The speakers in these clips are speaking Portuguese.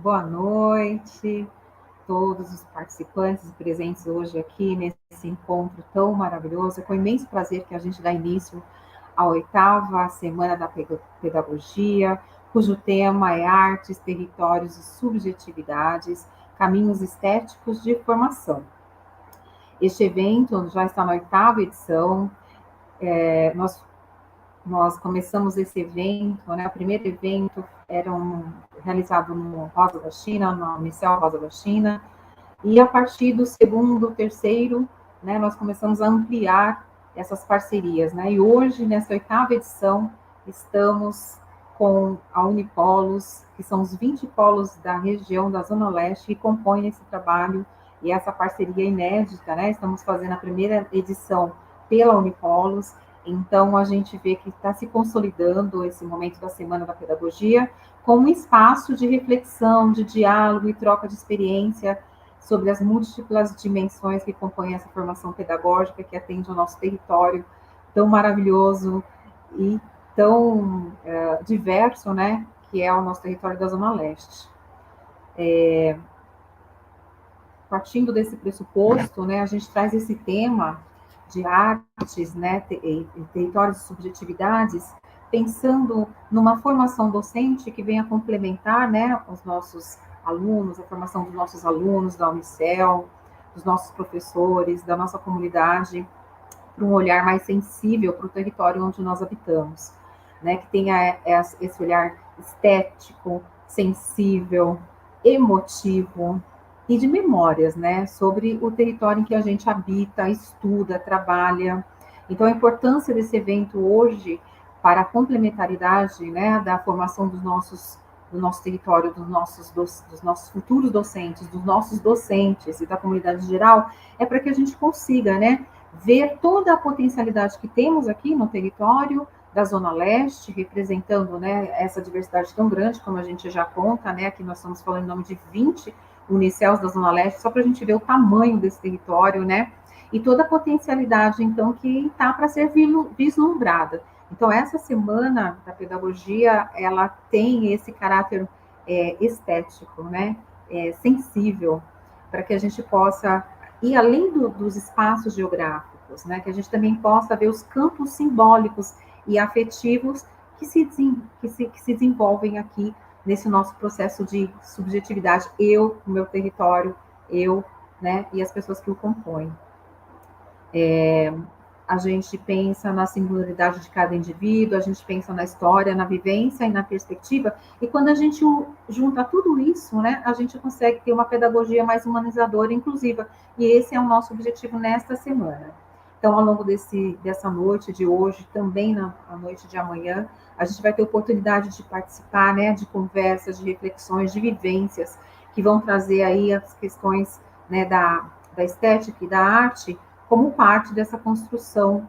Boa noite, todos os participantes e presentes hoje aqui nesse encontro tão maravilhoso. É com imenso prazer que a gente dá início à 8ª Semana da Pedagogia, cujo tema é Artes, Territórios e Subjetividades, Caminhos Estéticos de Formação. Este evento já está na 8ª edição. Nós começamos esse evento, né? O primeiro evento era realizado no Rosa da China, na Unicel Rosa da China, e a partir do segundo, terceiro, né, nós começamos a ampliar essas parcerias, né? E hoje, nessa 8ª edição, estamos com a Unipolos, que são os 20 polos da região da Zona Leste que compõem esse trabalho e essa parceria inédita, né? Estamos fazendo a primeira edição pela Unipolos, então a gente vê que está se consolidando esse momento da Semana da Pedagogia como um espaço de reflexão, de diálogo e troca de experiência sobre as múltiplas dimensões que compõem essa formação pedagógica que atende ao nosso território tão maravilhoso e tão diverso, né, que é o nosso território da Zona Leste. Partindo desse pressuposto, né, a gente traz esse tema de artes, né, territórios e subjetividades, pensando numa formação docente que venha complementar, né, os nossos alunos, a formação dos nossos alunos da Unicel, dos nossos professores, da nossa comunidade, para um olhar mais sensível para o território onde nós habitamos, né, que tenha esse olhar estético, sensível, emotivo e de memórias, né, sobre o território em que a gente habita, estuda, trabalha. Então, a importância desse evento hoje para a complementaridade, né, da formação do nosso território, dos nossos futuros docentes, dos nossos docentes e da comunidade em geral, é para que a gente consiga, né, ver toda a potencialidade que temos aqui no território da Zona Leste, representando, né, essa diversidade tão grande, como a gente já conta, né, aqui nós estamos falando em nome de 20 Unicels da Zona Leste, só para a gente ver o tamanho desse território, né, e toda a potencialidade, então, que está para ser vislumbrada. Então, essa Semana da Pedagogia, ela tem esse caráter estético, né, sensível, para que a gente possa ir além dos espaços geográficos, né, que a gente também possa ver os campos simbólicos e afetivos que se desenvolvem aqui nesse nosso processo de subjetividade, eu, o meu território, eu, né, e as pessoas que o compõem. A gente pensa na singularidade de cada indivíduo, a gente pensa na história, na vivência e na perspectiva, e quando a gente junta tudo isso, né, a gente consegue ter uma pedagogia mais humanizadora e inclusiva, e esse é o nosso objetivo nesta semana. Então, ao longo dessa noite de hoje, também na noite de amanhã, a gente vai ter oportunidade de participar, né, de conversas, de reflexões, de vivências, que vão trazer aí as questões, né, da estética e da arte, como parte dessa construção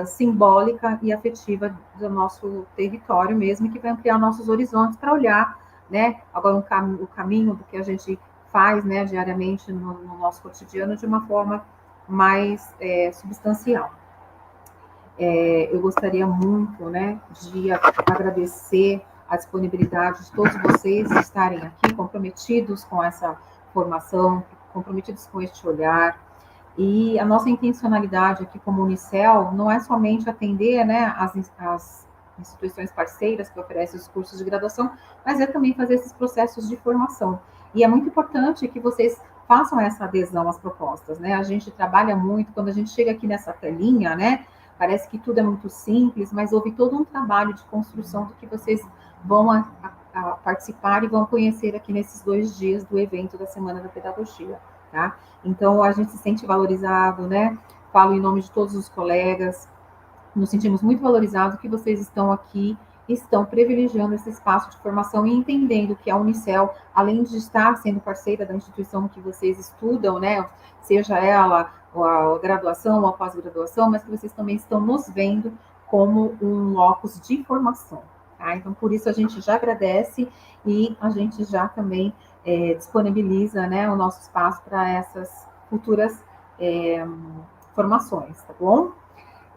simbólica e afetiva do nosso território mesmo, que vai ampliar nossos horizontes para olhar, né, agora o caminho do que a gente faz, né, diariamente no nosso cotidiano de uma forma mais substancial. Eu gostaria muito, né, de agradecer a disponibilidade de todos vocês de estarem aqui comprometidos com essa formação, comprometidos com este olhar. E a nossa intencionalidade aqui como Unicel não é somente atender, né, as instituições parceiras que oferecem os cursos de graduação, mas é também fazer esses processos de formação. E é muito importante que vocês façam essa adesão às propostas, né? A gente trabalha muito, quando a gente chega aqui nessa telinha, né, parece que tudo é muito simples, mas houve todo um trabalho de construção do que vocês vão a participar e vão conhecer aqui nesses 2 dias do evento da Semana da Pedagogia, tá? Então, a gente se sente valorizado, né? Falo em nome de todos os colegas, nos sentimos muito valorizados que vocês estão aqui, estão privilegiando esse espaço de formação e entendendo que a Unicel, além de estar sendo parceira da instituição que vocês estudam, né, seja ela a graduação ou a pós-graduação, mas que vocês também estão nos vendo como um locus de formação. Tá? Então, por isso a gente já agradece e a gente já também disponibiliza, né, o nosso espaço para essas futuras formações, tá bom?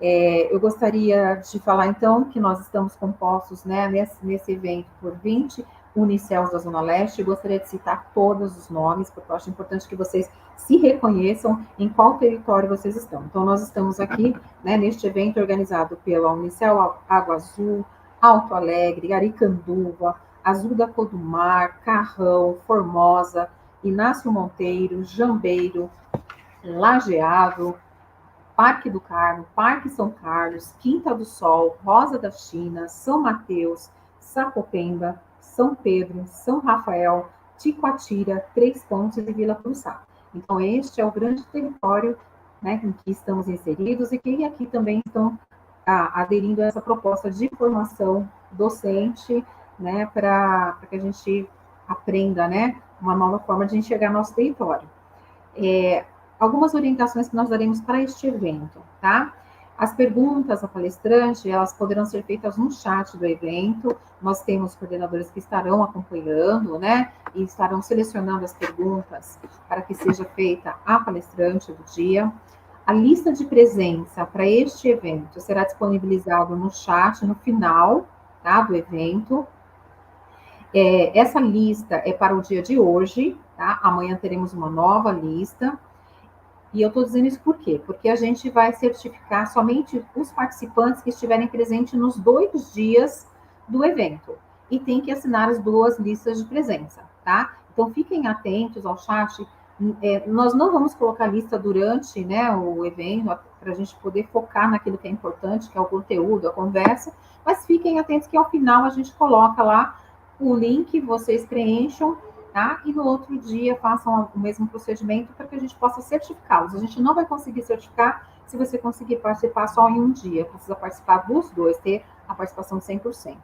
Eu gostaria de falar, então, que nós estamos compostos, né, nesse evento por 20 Unicels da Zona Leste. Gostaria de citar todos os nomes, porque eu acho importante que vocês se reconheçam em qual território vocês estão. Então, nós estamos aqui, né, neste evento organizado pela Unicel Água Azul, Alto Alegre, Aricanduva, Azul da Cor do Mar, Carrão, Formosa, Inácio Monteiro, Jambeiro, Lajeado, Parque do Carmo, Parque São Carlos, Quinta do Sol, Rosa da China, São Mateus, Sapopemba, São Pedro, São Rafael, Ticoatira, Três Pontos e Vila Cruzá. Então, este é o grande território, né, em que estamos inseridos e que aqui também estão aderindo a essa proposta de formação docente, né, para que a gente aprenda, né, uma nova forma de enxergar nosso território. Algumas orientações que nós daremos para este evento, tá? As perguntas à palestrante, elas poderão ser feitas no chat do evento. Nós temos coordenadores que estarão acompanhando, né? E estarão selecionando as perguntas para que seja feita a palestrante do dia. A lista de presença para este evento será disponibilizada no chat no final, tá, do evento. Essa lista é para o dia de hoje, tá? Amanhã teremos uma nova lista. E eu estou dizendo isso por quê? Porque a gente vai certificar somente os participantes que estiverem presentes nos 2 dias do evento. E tem que assinar as 2 listas de presença, tá? Então, fiquem atentos ao chat. Nós não vamos colocar lista durante, né, o evento, para a gente poder focar naquilo que é importante, que é o conteúdo, a conversa, mas fiquem atentos que ao final a gente coloca lá o link, vocês preencham, tá? E no outro dia façam o mesmo procedimento para que a gente possa certificá-los. A gente não vai conseguir certificar se você conseguir participar só em um dia, precisa participar dos 2, ter a participação de 100%.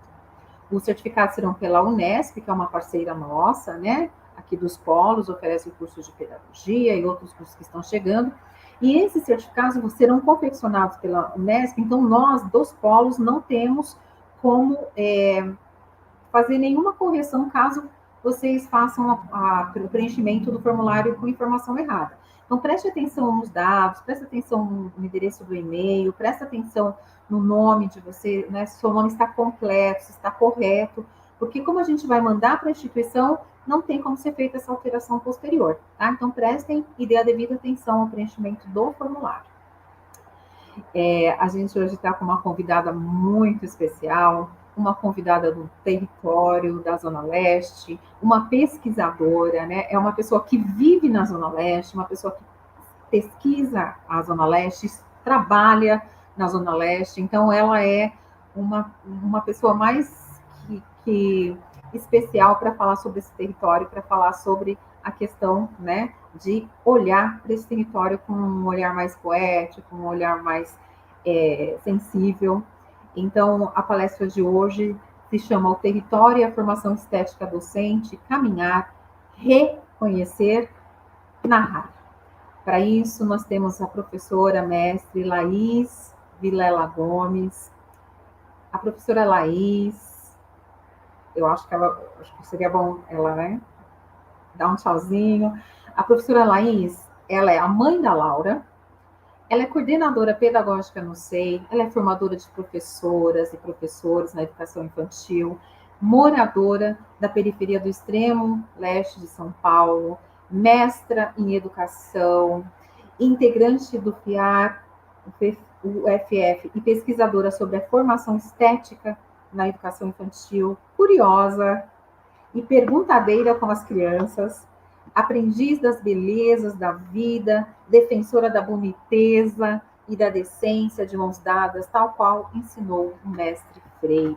Os certificados serão pela Unesp, que é uma parceira nossa, né? Aqui dos polos, oferece cursos de pedagogia e outros cursos que estão chegando. E esses certificados serão confeccionados pela Unesp, então nós, dos polos, não temos como fazer nenhuma correção caso vocês façam o preenchimento do formulário com informação errada. Então, preste atenção nos dados, preste atenção no endereço do e-mail, preste atenção no nome de você, né, se o seu nome está completo, se está correto, porque como a gente vai mandar para a instituição, não tem como ser feita essa alteração posterior, tá? Então, prestem e dê a devida atenção ao preenchimento do formulário. A gente hoje está com uma convidada muito especial, uma convidada do território da Zona Leste, uma pesquisadora, né? É uma pessoa que vive na Zona Leste, uma pessoa que pesquisa a Zona Leste, trabalha na Zona Leste, então ela é uma pessoa mais que especial para falar sobre esse território, para falar sobre a questão, né, de olhar para esse território com um olhar mais poético, um olhar mais sensível. Então, a palestra de hoje se chama O Território e a Formação Estética Docente, Caminhar, Reconhecer, Narrar. Para isso, nós temos a professora mestre Laís Vilela Gomes. A professora Laís, eu acho que seria bom ela, né, dar um tchauzinho. A professora Laís, ela é a mãe da Laura, ela é coordenadora pedagógica no SEI, ela é formadora de professoras e professores na educação infantil, moradora da periferia do extremo leste de São Paulo, mestra em educação, integrante do FIAR, o UFF, e pesquisadora sobre a formação estética na educação infantil, curiosa e perguntadeira com as crianças, aprendiz das belezas da vida, defensora da boniteza e da decência de mãos dadas, tal qual ensinou o mestre Freire.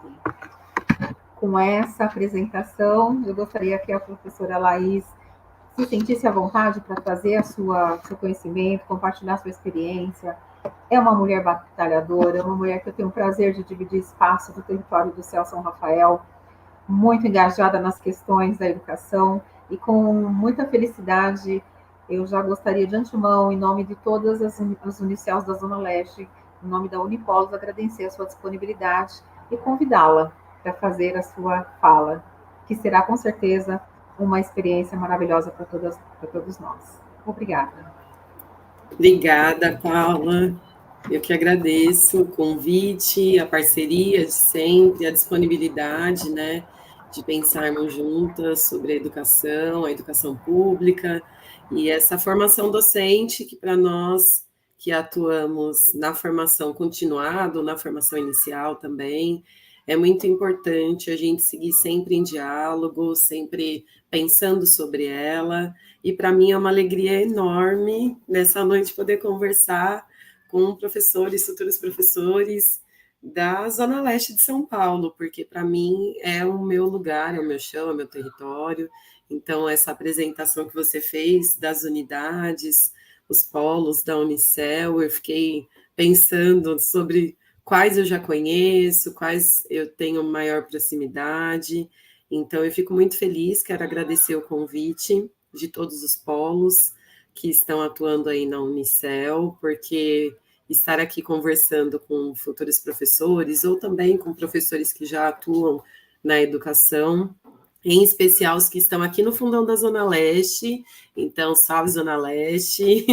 Com essa apresentação, eu gostaria que a professora Laís se sentisse à vontade para trazer seu conhecimento, compartilhar sua experiência. É uma mulher batalhadora, uma mulher que eu tenho o prazer de dividir espaço do território do Céu São Rafael, muito engajada nas questões da educação, e com muita felicidade, eu já gostaria de antemão, em nome de todas as Unicels da Zona Leste, em nome da Unipolos, agradecer a sua disponibilidade e convidá-la para fazer a sua fala, que será com certeza uma experiência maravilhosa para todos nós. Obrigada. Obrigada, Paula. Eu que agradeço o convite, a parceria de sempre, a disponibilidade, né? de pensarmos juntas sobre a educação pública e essa formação docente que para nós que atuamos na formação continuada, ou na formação inicial também, é muito importante a gente seguir sempre em diálogo, sempre pensando sobre ela, e para mim é uma alegria enorme nessa noite poder conversar com professores, futuros professores da Zona Leste de São Paulo, porque para mim é o meu lugar, é o meu chão, é o meu território. Então, essa apresentação que você fez das unidades, os polos da Unicel, eu fiquei pensando sobre quais eu já conheço, quais eu tenho maior proximidade. Então, eu fico muito feliz, quero agradecer o convite de todos os polos que estão atuando aí na Unicel, porque estar aqui conversando com futuros professores ou também com professores que já atuam na educação, em especial os que estão aqui no fundão da Zona Leste. Então, salve Zona Leste.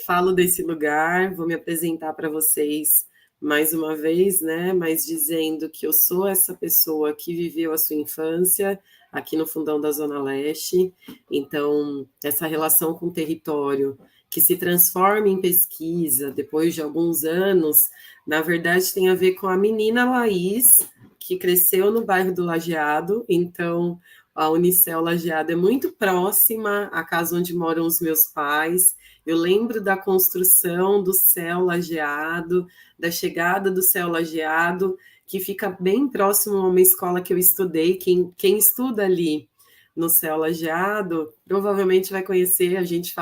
Falo desse lugar, vou me apresentar para vocês mais uma vez, né? Mas dizendo que eu sou essa pessoa que viveu a sua infância aqui no fundão da Zona Leste. Então, essa relação com o território que se transforma em pesquisa depois de alguns anos, na verdade tem a ver com a menina Laís, que cresceu no bairro do Lajeado. Então, a Unicel Lajeado é muito próxima à casa onde moram os meus pais. Eu lembro da construção do Céu Lajeado, da chegada do Céu Lajeado, que fica bem próximo a uma escola que eu estudei. Quem estuda ali no Céu Lajeado provavelmente vai conhecer, a gente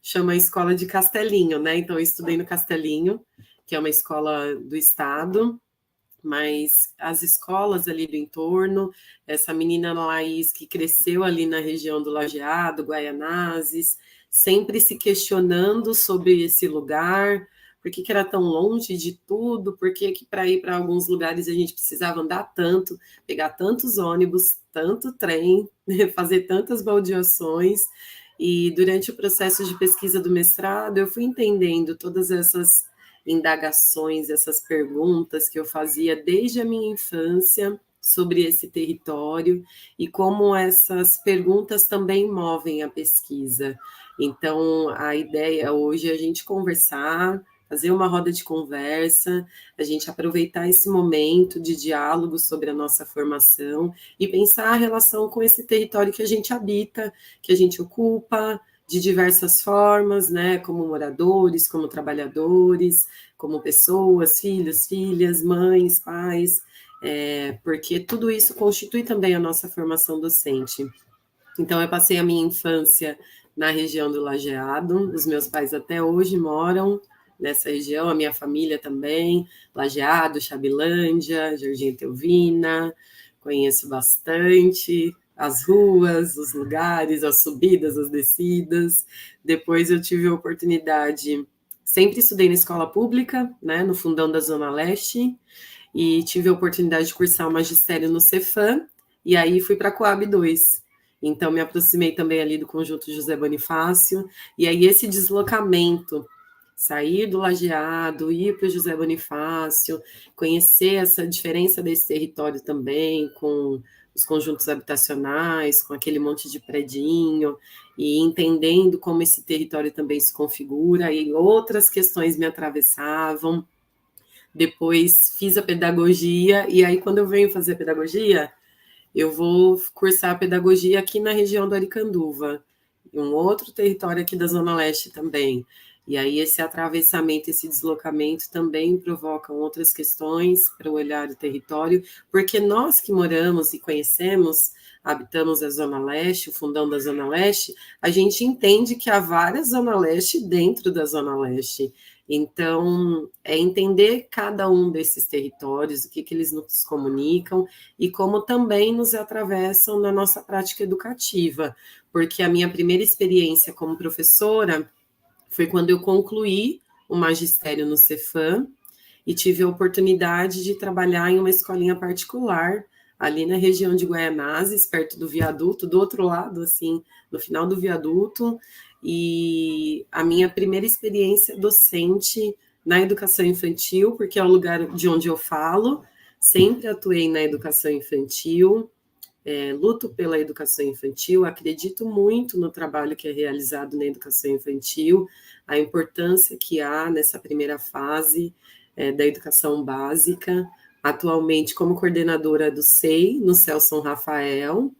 chama a escola de Castelinho, né? Então, eu estudei no Castelinho, que é uma escola do estado, mas as escolas ali do entorno, essa menina Laís que cresceu ali na região do Lajeado, Guaianazes, sempre se questionando sobre esse lugar, por que era tão longe de tudo, por que para ir para alguns lugares a gente precisava andar tanto, pegar tantos ônibus, tanto trem, fazer tantas baldeações. E durante o processo de pesquisa do mestrado, eu fui entendendo todas essas indagações, essas perguntas que eu fazia desde a minha infância sobre esse território e como essas perguntas também movem a pesquisa. Então, a ideia hoje é a gente conversar, fazer uma roda de conversa, a gente aproveitar esse momento de diálogo sobre a nossa formação e pensar a relação com esse território que a gente habita, que a gente ocupa, de diversas formas, né, como moradores, como trabalhadores, como pessoas, filhos, filhas, mães, pais, porque tudo isso constitui também a nossa formação docente. Então, eu passei a minha infância na região do Lajeado, os meus pais até hoje moram nessa região, a minha família também, Lajeado, Chabilândia, Jardim Teuvina, conheço bastante as ruas, os lugares, as subidas, as descidas. Depois eu tive a oportunidade, sempre estudei na escola pública, né, no fundão da Zona Leste, e tive a oportunidade de cursar o magistério no Cefam, e aí fui para a Coab 2. Então, me aproximei também ali do Conjunto José Bonifácio, e aí esse deslocamento, sair do Lajeado, ir para o José Bonifácio, conhecer essa diferença desse território também, com os conjuntos habitacionais, com aquele monte de predinho, e entendendo como esse território também se configura, e outras questões me atravessavam. Depois fiz a pedagogia, e aí quando eu venho fazer pedagogia, eu vou cursar pedagogia aqui na região do Aricanduva, um outro território aqui da Zona Leste também. E aí esse atravessamento, esse deslocamento também provocam outras questões para o olhar do território, porque nós que moramos e conhecemos, habitamos a Zona Leste, o fundão da Zona Leste, a gente entende que há várias Zona Leste dentro da Zona Leste. Então, é entender cada um desses territórios, o que eles nos comunicam e como também nos atravessam na nossa prática educativa, porque a minha primeira experiência como professora foi quando eu concluí o magistério no Cefam e tive a oportunidade de trabalhar em uma escolinha particular ali na região de Guaianazes, perto do viaduto, do outro lado, assim, no final do viaduto, e a minha primeira experiência docente na educação infantil, porque é o lugar de onde eu falo, sempre atuei na educação infantil, luto pela educação infantil, acredito muito no trabalho que é realizado na educação infantil, a importância que há nessa primeira fase da educação básica, atualmente como coordenadora do SEI, no CEL São Rafael,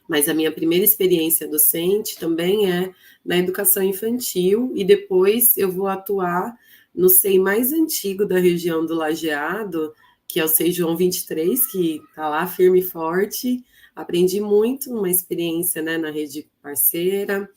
mas a minha primeira experiência docente também é na educação infantil, e depois eu vou atuar no SEI mais antigo da região do Lajeado, que é o SEI João 23, que está lá firme e forte. Aprendi muito, uma experiência, né, na rede parceira,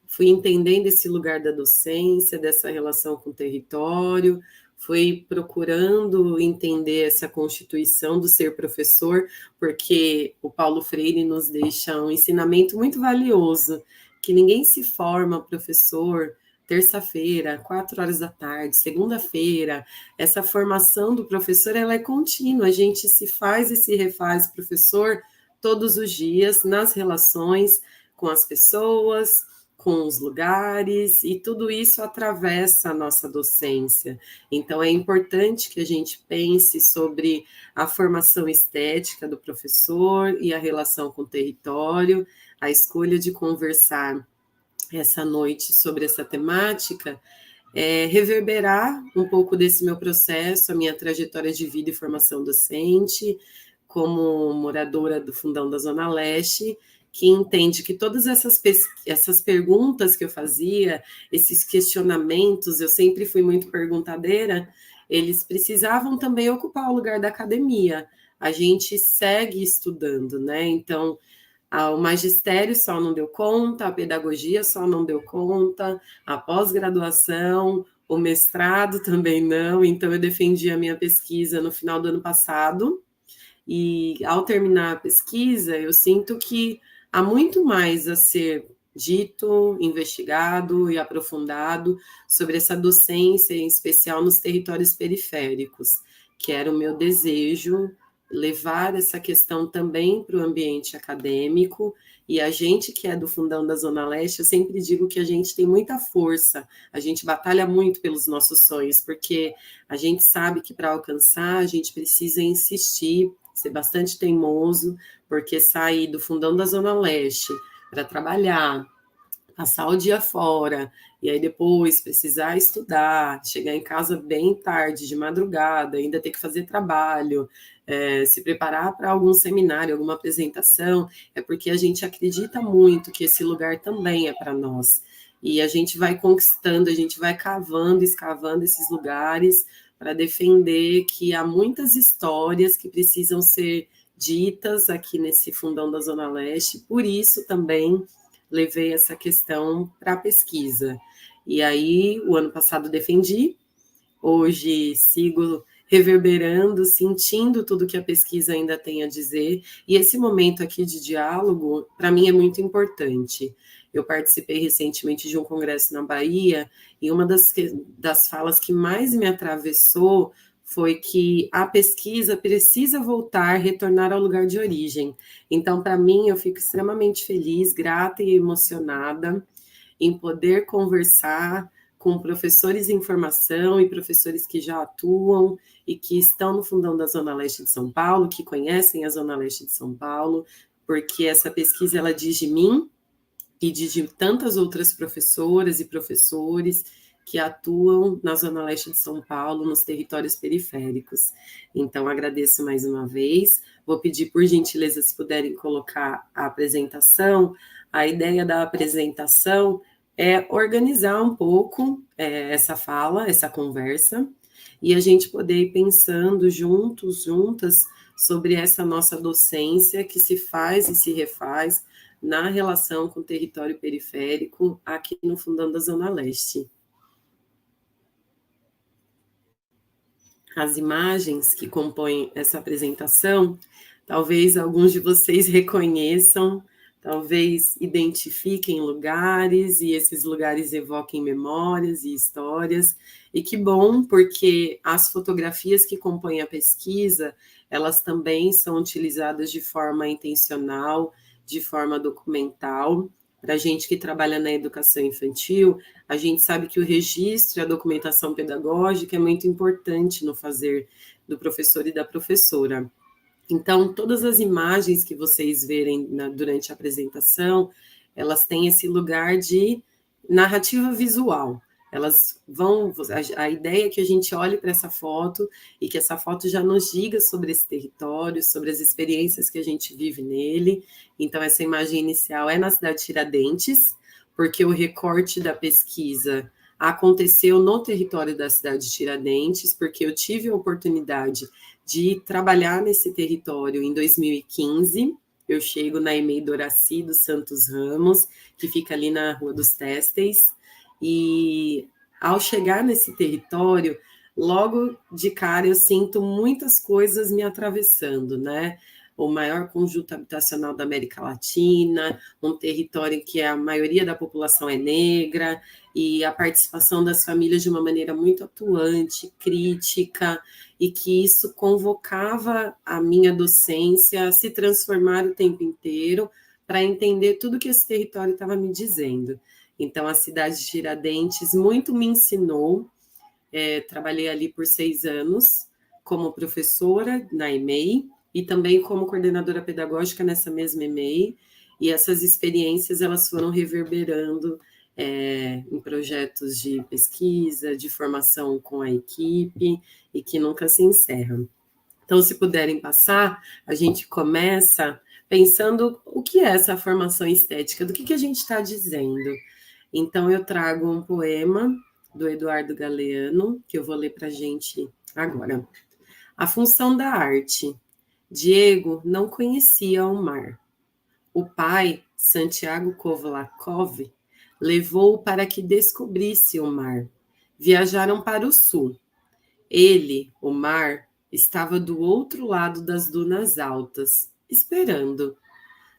fui entendendo esse lugar da docência, dessa relação com o território, fui procurando entender essa constituição do ser professor, porque o Paulo Freire nos deixa um ensinamento muito valioso, que ninguém se forma professor terça-feira, 4 horas da tarde, segunda-feira. Essa formação do professor, ela é contínua, a gente se faz e se refaz professor todos os dias, nas relações com as pessoas, com os lugares, e tudo isso atravessa a nossa docência. Então, é importante que a gente pense sobre a formação estética do professor e a relação com o território. A escolha de conversar essa noite sobre essa temática reverberar um pouco desse meu processo, a minha trajetória de vida e formação docente, como moradora do Fundão da Zona Leste, que entende que todas essas perguntas que eu fazia, esses questionamentos, eu sempre fui muito perguntadeira, eles precisavam também ocupar o lugar da academia. A gente segue estudando, né? Então, o magistério só não deu conta, a pedagogia só não deu conta, a pós-graduação, o mestrado também não. Então, eu defendi a minha pesquisa no final do ano passado, e ao terminar a pesquisa, eu sinto que há muito mais a ser dito, investigado e aprofundado sobre essa docência, em especial nos territórios periféricos, que era o meu desejo, levar essa questão também para o ambiente acadêmico. E a gente que é do Fundão da Zona Leste, eu sempre digo que a gente tem muita força, a gente batalha muito pelos nossos sonhos, porque a gente sabe que para alcançar a gente precisa insistir, ser bastante teimoso, porque sair do Fundão da Zona Leste para trabalhar, passar o dia fora, e aí depois precisar estudar, chegar em casa bem tarde, de madrugada, ainda ter que fazer trabalho, se preparar para algum seminário, alguma apresentação, é porque a gente acredita muito que esse lugar também é para nós. E a gente vai conquistando, a gente vai cavando, escavando esses lugares para defender que há muitas histórias que precisam ser ditas aqui nesse Fundão da Zona Leste, por isso também levei essa questão para a pesquisa. E aí, o ano passado defendi, hoje sigo reverberando, sentindo tudo que a pesquisa ainda tem a dizer, e esse momento aqui de diálogo, para mim, é muito importante. Eu participei recentemente de um congresso na Bahia, e uma das falas que mais me atravessou foi que a pesquisa precisa voltar, retornar ao lugar de origem. Então, para mim, eu fico extremamente feliz, grata e emocionada em poder conversar com professores em formação e professores que já atuam e que estão no Fundão da Zona Leste de São Paulo, que conhecem a Zona Leste de São Paulo, porque essa pesquisa, ela diz de mim e de tantas outras professoras e professores que atuam na Zona Leste de São Paulo, nos territórios periféricos. Então, agradeço mais uma vez. Vou pedir, por gentileza, se puderem colocar a apresentação. A ideia da apresentação é organizar um pouco essa fala, essa conversa, e a gente poder ir pensando juntos, juntas, sobre essa nossa docência que se faz e se refaz na relação com o território periférico aqui no Fundão da Zona Leste. As imagens que compõem essa apresentação, talvez alguns de vocês reconheçam, talvez identifiquem lugares, e esses lugares evoquem memórias e histórias, e que bom, porque as fotografias que compõem a pesquisa, elas também são utilizadas de forma intencional, de forma documental, para a gente que trabalha na educação infantil, a gente sabe que o registro e a documentação pedagógica é muito importante no fazer do professor e da professora. Então, todas as imagens que vocês verem durante a apresentação, elas têm esse lugar de narrativa visual. Elas vão, a ideia é que a gente olhe para essa foto e que essa foto já nos diga sobre esse território, sobre as experiências que a gente vive nele. Então, essa imagem inicial é na cidade de Tiradentes, porque o recorte da pesquisa aconteceu no território da cidade de Tiradentes, porque eu tive a oportunidade de trabalhar nesse território em 2015. Eu chego na EMEI Doraci dos Santos Ramos, que fica ali na Rua dos Têxteis, e ao chegar nesse território, logo de cara eu sinto muitas coisas me atravessando, né? O maior conjunto habitacional da América Latina, um território em que a maioria da população é negra, e a participação das famílias de uma maneira muito atuante, crítica, e que isso convocava a minha docência a se transformar o tempo inteiro para entender tudo que esse território estava me dizendo. Então, a cidade de Tiradentes muito me ensinou. Trabalhei ali por 6 anos como professora na EMEI e também como coordenadora pedagógica nessa mesma EMEI, e essas experiências elas foram reverberando em projetos de pesquisa, de formação com a equipe, e que nunca se encerram. Então, se puderem passar, a gente começa pensando o que é essa formação estética, do que a gente está dizendo. Então, eu trago um poema do Eduardo Galeano, que eu vou ler para a gente agora. A função da arte. Diego não conhecia o mar. O pai, Santiago Kovlakov, levou-o para que descobrisse o mar. Viajaram para o sul. Ele, o mar, estava do outro lado das dunas altas, esperando.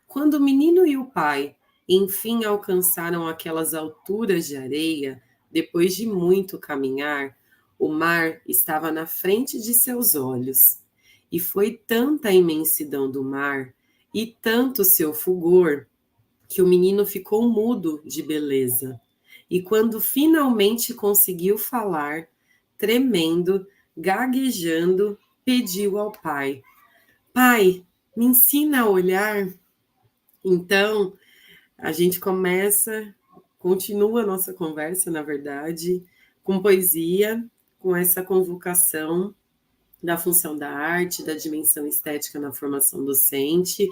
Quando o menino e o pai, enfim, alcançaram aquelas alturas de areia, depois de muito caminhar, o mar estava na frente de seus olhos. E foi tanta a imensidão do mar e tanto seu fulgor que o menino ficou mudo de beleza. E quando finalmente conseguiu falar, tremendo, gaguejando, pediu ao pai: Pai, me ensina a olhar. Então, a gente continua a nossa conversa, na verdade, com poesia, com essa convocação da função da arte, da dimensão estética na formação docente,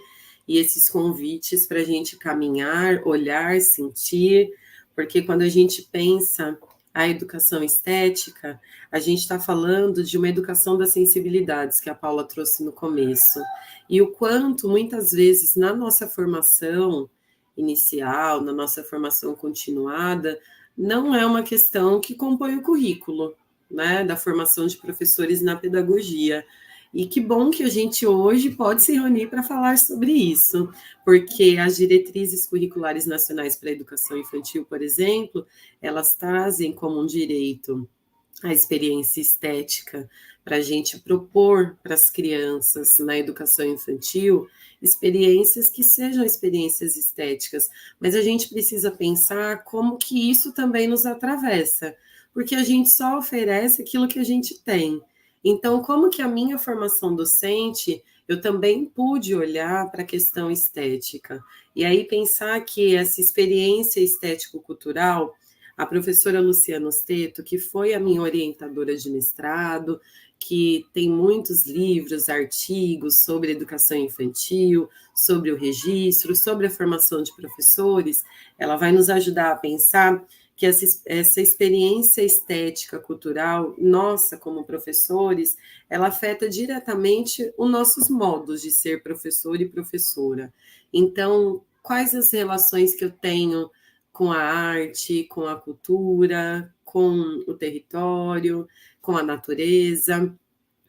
e esses convites para a gente caminhar, olhar, sentir, porque quando a gente pensa a educação estética, a gente está falando de uma educação das sensibilidades, que a Paula trouxe no começo, e o quanto, muitas vezes, na nossa formação inicial, na nossa formação continuada, não é uma questão que compõe o currículo, né, da formação de professores na pedagogia. E que bom que a gente hoje pode se reunir para falar sobre isso, porque as diretrizes curriculares nacionais para a educação infantil, por exemplo, elas trazem como um direito a experiência estética, para a gente propor para as crianças na educação infantil experiências que sejam experiências estéticas, mas a gente precisa pensar como que isso também nos atravessa, porque a gente só oferece aquilo que a gente tem. Então, como que a minha formação docente, eu também pude olhar para a questão estética, e aí pensar que essa experiência estético-cultural, a professora Luciana Osteto, que foi a minha orientadora de mestrado, que tem muitos livros, artigos sobre educação infantil, sobre o registro, sobre a formação de professores, ela vai nos ajudar a pensar que essa experiência estética cultural, nossa, como professores, ela afeta diretamente os nossos modos de ser professor e professora. Então, quais as relações que eu tenho com a arte, com a cultura, com o território, com a natureza,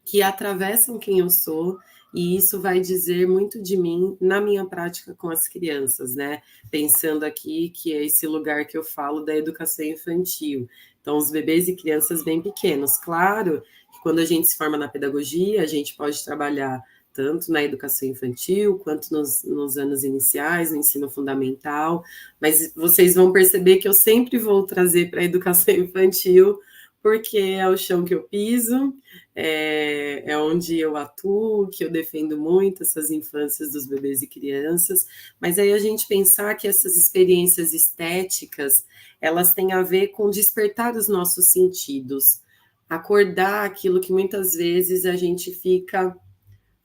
que atravessam quem eu sou, e isso vai dizer muito de mim na minha prática com as crianças, né? Pensando aqui que é esse lugar que eu falo da educação infantil. Então, os bebês e crianças bem pequenos. Claro que quando a gente se forma na pedagogia, a gente pode trabalhar tanto na educação infantil, quanto nos anos iniciais, no ensino fundamental, mas vocês vão perceber que eu sempre vou trazer para a educação infantil, porque é o chão que eu piso, é onde eu atuo, que eu defendo muito essas infâncias dos bebês e crianças, mas aí a gente pensar que essas experiências estéticas, elas têm a ver com despertar os nossos sentidos, acordar aquilo que muitas vezes a gente fica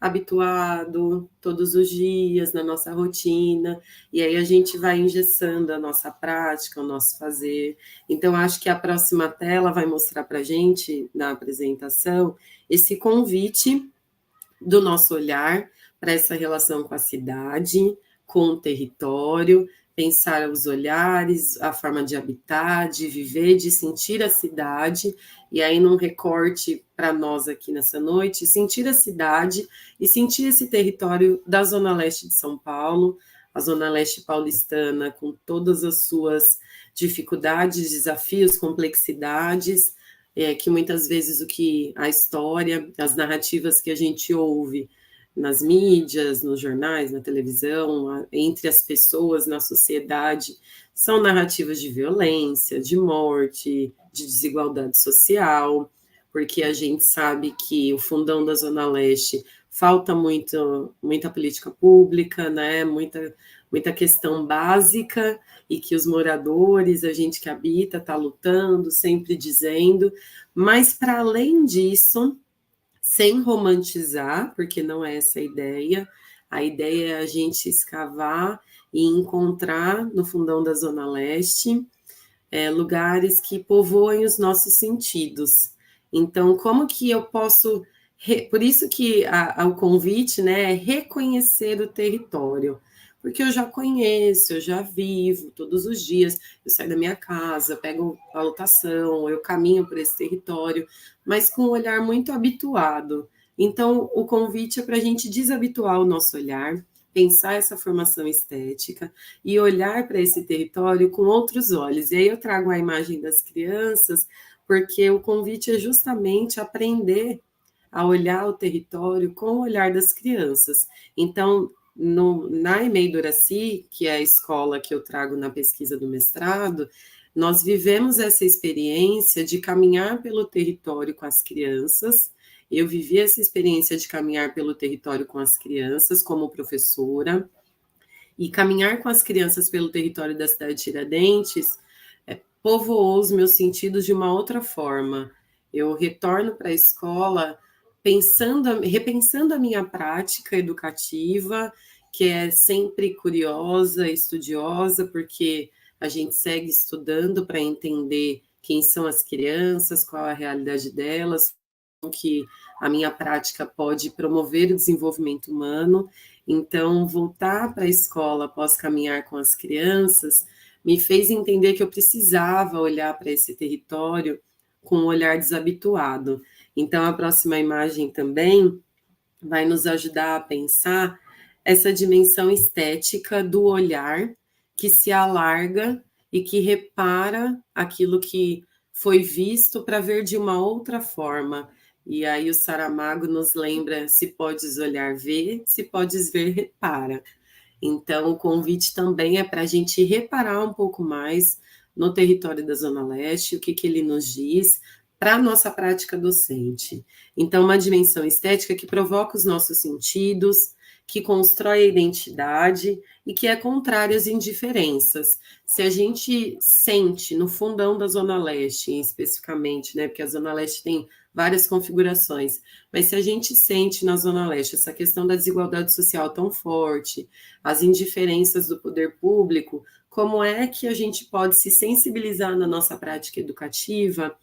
habituado todos os dias na nossa rotina, e aí a gente vai engessando a nossa prática, o nosso fazer. Então, acho que a próxima tela vai mostrar para a gente, na apresentação, esse convite do nosso olhar para essa relação com a cidade, com o território, pensar os olhares, a forma de habitar, de viver, de sentir a cidade, e aí num recorte para nós aqui nessa noite, sentir a cidade e sentir esse território da Zona Leste de São Paulo, a Zona Leste paulistana, com todas as suas dificuldades, desafios, complexidades, que muitas vezes a história, as narrativas que a gente ouve nas mídias, nos jornais, na televisão, entre as pessoas, na sociedade, são narrativas de violência, de morte, de desigualdade social, porque a gente sabe que o fundão da Zona Leste falta muita política pública, né? Muita questão básica, e que os moradores, a gente que habita, está lutando, sempre dizendo, mas para além disso, sem romantizar, porque não é essa a ideia é a gente escavar e encontrar no fundão da Zona Leste lugares que povoem os nossos sentidos. Então, como que eu posso... Por isso que o convite, né, é reconhecer o território, porque eu já conheço, eu já vivo todos os dias, eu saio da minha casa, pego a lotação, eu caminho por esse território, mas com um olhar muito habituado. Então, o convite é para a gente desabituar o nosso olhar, pensar essa formação estética e olhar para esse território com outros olhos. E aí eu trago a imagem das crianças, porque o convite é justamente aprender a olhar o território com o olhar das crianças. Então, na EMEI Duraci, que é a escola que eu trago na pesquisa do mestrado, nós vivemos essa experiência de caminhar pelo território com as crianças. Eu vivi essa experiência de caminhar pelo território com as crianças como professora, e caminhar com as crianças pelo território da cidade de Tiradentes povoou os meus sentidos de uma outra forma. Eu retorno para a escola repensando a minha prática educativa, que é sempre curiosa, estudiosa, porque a gente segue estudando para entender quem são as crianças, qual a realidade delas, que a minha prática pode promover o desenvolvimento humano. Então, voltar para a escola após caminhar com as crianças me fez entender que eu precisava olhar para esse território com um olhar desabituado. Então, a próxima imagem também vai nos ajudar a pensar essa dimensão estética do olhar que se alarga e que repara aquilo que foi visto para ver de uma outra forma. E aí o Saramago nos lembra: se podes olhar, vê, se podes ver, repara. Então, o convite também é para a gente reparar um pouco mais no território da Zona Leste, o que ele nos diz para a nossa prática docente. Então, uma dimensão estética que provoca os nossos sentidos, que constrói a identidade e que é contrária às indiferenças. Se a gente sente no fundão da Zona Leste, especificamente, né, porque a Zona Leste tem várias configurações, mas se a gente sente na Zona Leste essa questão da desigualdade social tão forte, as indiferenças do poder público, como é que a gente pode se sensibilizar na nossa prática educativa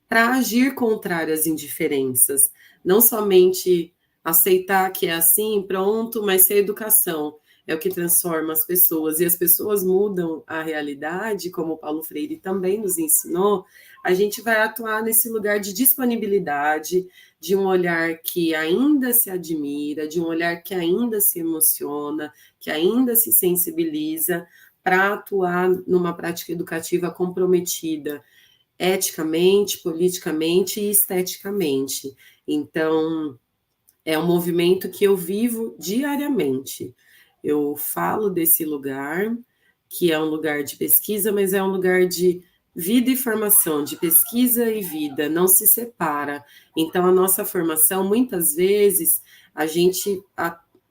para agir contrário às indiferenças? Não somente aceitar que é assim, pronto, mas se a educação é o que transforma as pessoas, e as pessoas mudam a realidade, como o Paulo Freire também nos ensinou, a gente vai atuar nesse lugar de disponibilidade, de um olhar que ainda se admira, de um olhar que ainda se emociona, que ainda se sensibiliza, para atuar numa prática educativa comprometida eticamente, politicamente e esteticamente. Então, É um movimento que eu vivo diariamente. Eu falo desse lugar, que é um lugar de pesquisa, mas é um lugar de vida e formação, de pesquisa e vida, não se separa. Então, a nossa formação, muitas vezes, a gente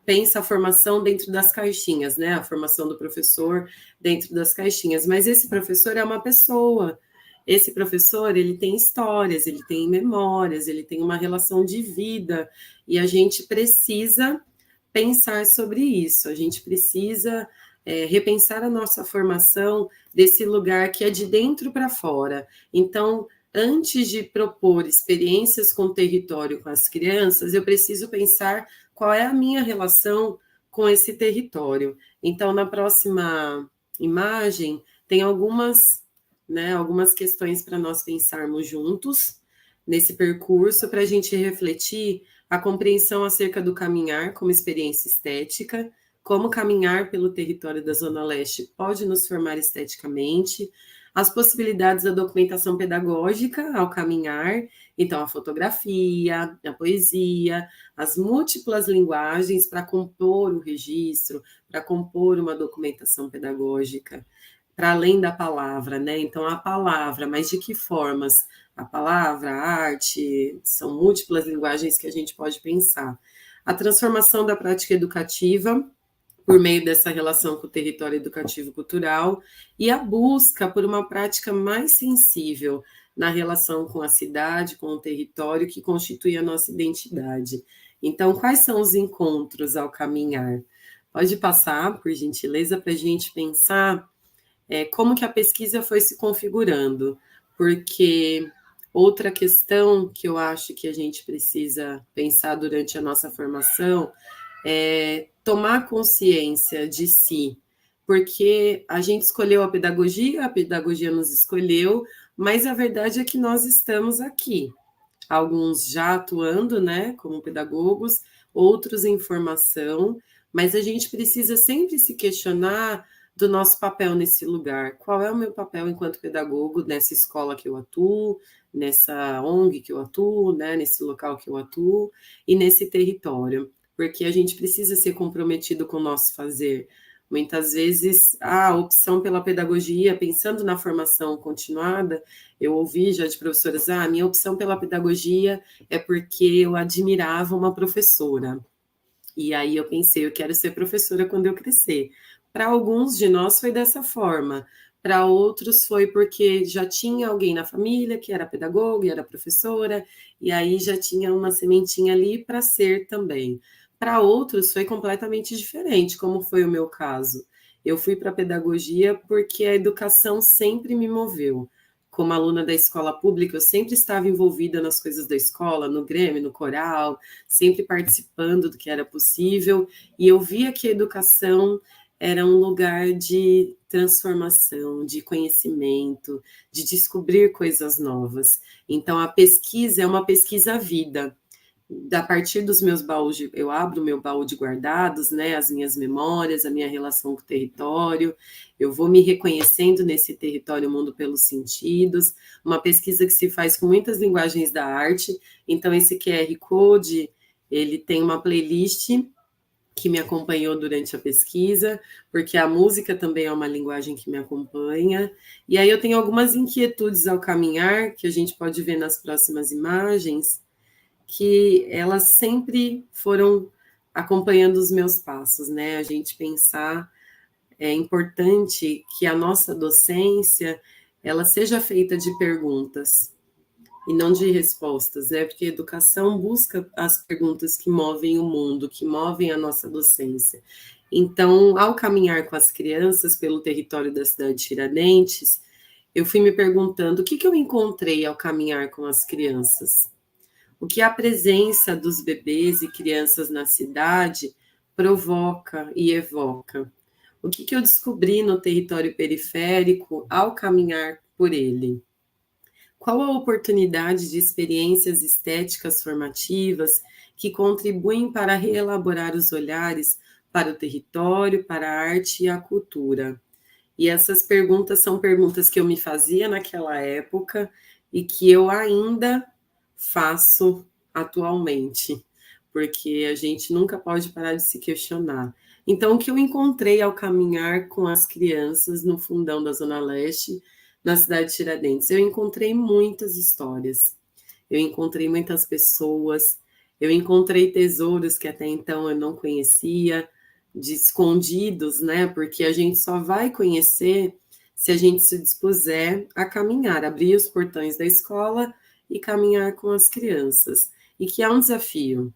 pensa a formação dentro das caixinhas, né? A formação do professor dentro das caixinhas, mas esse professor é uma pessoa. Esse professor, ele tem histórias, ele tem memórias, ele tem uma relação de vida, e a gente precisa pensar sobre isso, a gente precisa repensar a nossa formação desse lugar que é de dentro para fora. Então, antes de propor experiências com o território com as crianças, eu preciso pensar qual é a minha relação com esse território. Então, na próxima imagem, tem algumas questões para nós pensarmos juntos nesse percurso, para a gente refletir a compreensão acerca do caminhar como experiência estética, como caminhar pelo território da Zona Leste pode nos formar esteticamente, as possibilidades da documentação pedagógica ao caminhar, então a fotografia, a poesia, as múltiplas linguagens para compor o registro, para compor uma documentação pedagógica, para além da palavra, né? Então, a palavra, mas de que formas? A palavra, a arte, são múltiplas linguagens que a gente pode pensar. A transformação da prática educativa por meio dessa relação com o território educativo cultural e a busca por uma prática mais sensível na relação com a cidade, com o território que constitui a nossa identidade. Então, quais são os encontros ao caminhar? Pode passar, por gentileza, para a gente pensar como que a pesquisa foi se configurando, porque outra questão que eu acho que a gente precisa pensar durante a nossa formação é tomar consciência de si, porque a gente escolheu a pedagogia nos escolheu, mas a verdade é que nós estamos aqui, alguns já atuando, né, como pedagogos, outros em formação, mas a gente precisa sempre se questionar do nosso papel nesse lugar. Qual é o meu papel enquanto pedagogo nessa escola que eu atuo, nessa ONG que eu atuo, né, nesse local que eu atuo e nesse território? Porque a gente precisa ser comprometido com o nosso fazer. Muitas vezes, a opção pela pedagogia, pensando na formação continuada, eu ouvi já de professoras, a minha opção pela pedagogia é porque eu admirava uma professora. E aí eu pensei, eu quero ser professora quando eu crescer. Para alguns de nós foi dessa forma, para outros foi porque já tinha alguém na família que era pedagoga e era professora, e aí já tinha uma sementinha ali para ser também. Para outros foi completamente diferente, como foi o meu caso. Eu fui para a pedagogia porque a educação sempre me moveu. Como aluna da escola pública, eu sempre estava envolvida nas coisas da escola, no Grêmio, no coral, sempre participando do que era possível, e eu via que a educação era um lugar de transformação, de conhecimento, de descobrir coisas novas. Então, a pesquisa é uma pesquisa vida. A partir dos meus baús, eu abro o meu baú de guardados, né, as minhas memórias, a minha relação com o território, eu vou me reconhecendo nesse território mundo pelos sentidos, uma pesquisa que se faz com muitas linguagens da arte, então esse QR Code, ele tem uma playlist que me acompanhou durante a pesquisa, porque a música também é uma linguagem que me acompanha, e aí eu tenho algumas inquietudes ao caminhar, que a gente pode ver nas próximas imagens, que elas sempre foram acompanhando os meus passos, né? A gente pensar, é importante que a nossa docência, ela seja feita de perguntas e não de respostas, né? Porque a educação busca as perguntas que movem o mundo, que movem a nossa docência. Então, ao caminhar com as crianças pelo território da cidade de Tiradentes, eu fui me perguntando o que eu encontrei ao caminhar com as crianças. O que a presença dos bebês e crianças na cidade provoca e evoca? O que eu descobri no território periférico ao caminhar por ele? Qual a oportunidade de experiências estéticas formativas que contribuem para reelaborar os olhares para o território, para a arte e a cultura? E essas perguntas são perguntas que eu me fazia naquela época e que eu ainda faço atualmente, porque a gente nunca pode parar de se questionar. Então, o que eu encontrei ao caminhar com as crianças no fundão da Zona Leste, na cidade de Tiradentes? Eu encontrei muitas histórias, eu encontrei muitas pessoas, eu encontrei tesouros que até então eu não conhecia, de escondidos, né? Porque a gente só vai conhecer se a gente se dispuser a caminhar, abrir os portões da escola e caminhar com as crianças. E que é um desafio.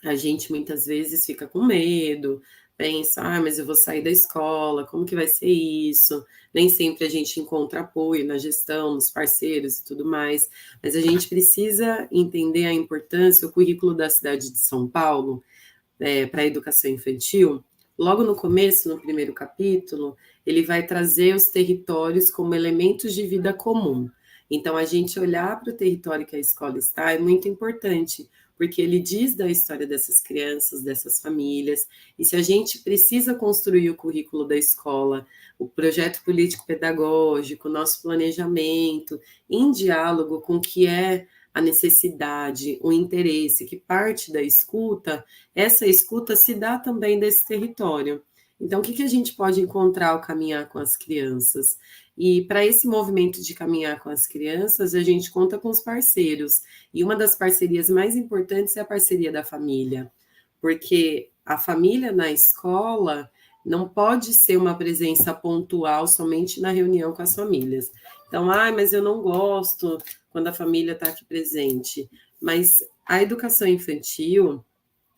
A gente muitas vezes fica com medo, pensa, mas eu vou sair da escola, como que vai ser isso? Nem sempre a gente encontra apoio na gestão, nos parceiros e tudo mais, mas a gente precisa entender a importância, o currículo da cidade de São Paulo, para a educação infantil. Logo no começo, no primeiro capítulo, ele vai trazer os territórios como elementos de vida comum. Então, a gente olhar para o território que a escola está é muito importante, porque ele diz da história dessas crianças, dessas famílias, e se a gente precisa construir o currículo da escola, o projeto político-pedagógico, o nosso planejamento, em diálogo com o que é a necessidade, o interesse, que parte da escuta, essa escuta se dá também desse território. Então, o que a gente pode encontrar ao caminhar com as crianças? E para esse movimento de caminhar com as crianças, a gente conta com os parceiros. E uma das parcerias mais importantes é a parceria da família, porque a família na escola não pode ser uma presença pontual somente na reunião com as famílias. Então, mas eu não gosto quando a família está aqui presente. Mas a educação infantil,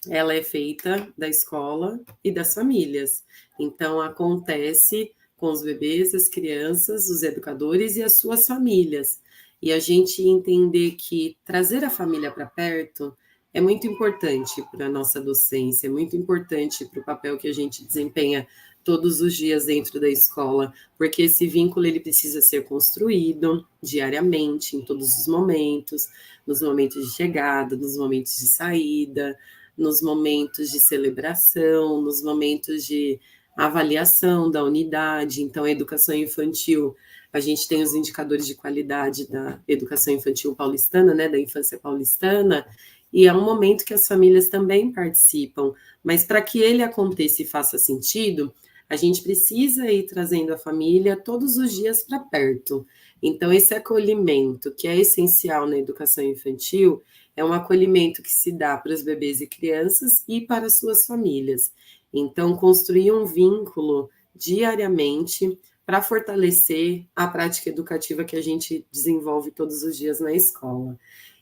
ela é feita da escola e das famílias. Então, acontece com os bebês, as crianças, os educadores e as suas famílias. E a gente entender que trazer a família para perto é muito importante para a nossa docência, é muito importante para o papel que a gente desempenha todos os dias dentro da escola, porque esse vínculo ele precisa ser construído diariamente, em todos os momentos, nos momentos de chegada, nos momentos de saída, nos momentos de celebração, nos momentos de avaliação da unidade. Então, a educação infantil, a gente tem os indicadores de qualidade da educação infantil paulistana, né, da infância paulistana, e é um momento que as famílias também participam, mas para que ele aconteça e faça sentido, a gente precisa ir trazendo a família todos os dias para perto. Então, esse acolhimento, que é essencial na educação infantil, é um acolhimento que se dá para os bebês e crianças e para as suas famílias. Então, construir um vínculo diariamente para fortalecer a prática educativa que a gente desenvolve todos os dias na escola.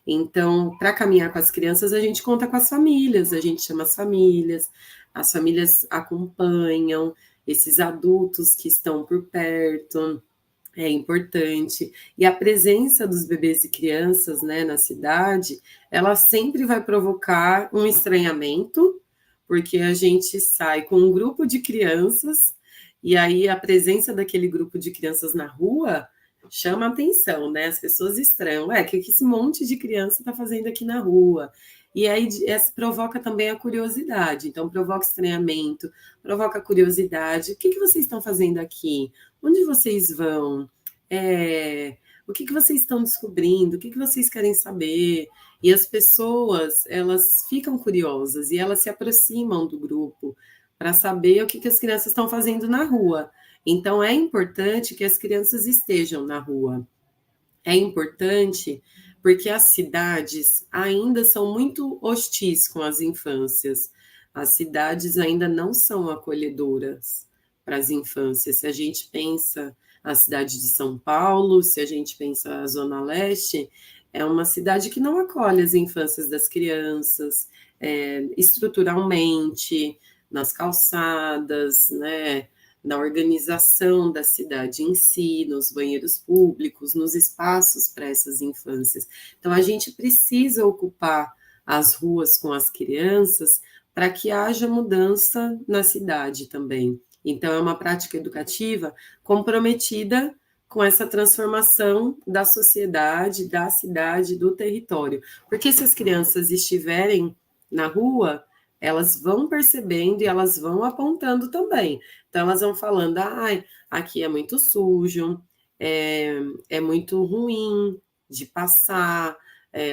Então, para caminhar com as crianças, a gente conta com as famílias, a gente chama as famílias acompanham esses adultos que estão por perto, é importante. E a presença dos bebês e crianças, né, na cidade, ela sempre vai provocar um estranhamento, porque a gente sai com um grupo de crianças, e aí a presença daquele grupo de crianças na rua chama atenção, né? As pessoas estranham, o que esse monte de criança está fazendo aqui na rua? E aí provoca também a curiosidade, então provoca estranhamento, provoca curiosidade. O que vocês estão fazendo aqui? Onde vocês vão? O que vocês estão descobrindo? O que vocês querem saber? E as pessoas, elas ficam curiosas e elas se aproximam do grupo para saber o que as crianças estão fazendo na rua. Então, é importante que as crianças estejam na rua. É importante porque as cidades ainda são muito hostis com as infâncias. As cidades ainda não são acolhedoras para as infâncias. Se a gente pensa a cidade de São Paulo, se a gente pensa a Zona Leste, é uma cidade que não acolhe as infâncias das crianças, estruturalmente, nas calçadas, né? Na organização da cidade em si, nos banheiros públicos, nos espaços para essas infâncias. Então, a gente precisa ocupar as ruas com as crianças para que haja mudança na cidade também. Então, é uma prática educativa comprometida com essa transformação da sociedade, da cidade, do território. Porque se as crianças estiverem na rua, elas vão percebendo e elas vão apontando também. Então, elas vão falando, aqui é muito sujo, é muito ruim de passar,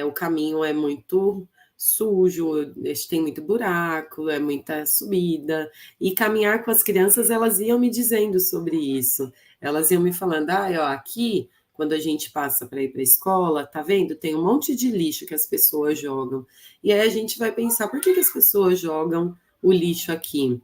o caminho é muito sujo, tem muito buraco, é muita subida, e caminhar com as crianças, elas iam me dizendo sobre isso, elas iam me falando, ó, aqui, quando a gente passa para ir para a escola, tá vendo? Tem um monte de lixo que as pessoas jogam, e aí a gente vai pensar, por que as pessoas jogam o lixo aqui?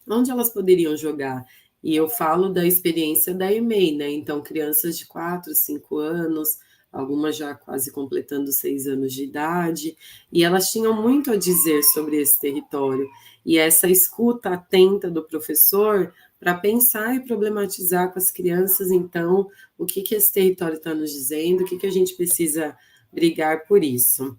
Onde elas poderiam jogar? E eu falo da experiência da EMEI, né? Então, crianças de 4, 5 anos, algumas já quase completando 6 anos de idade, e elas tinham muito a dizer sobre esse território. E essa escuta atenta do professor para pensar e problematizar com as crianças, então, o que esse território está nos dizendo, o que a gente precisa brigar por isso.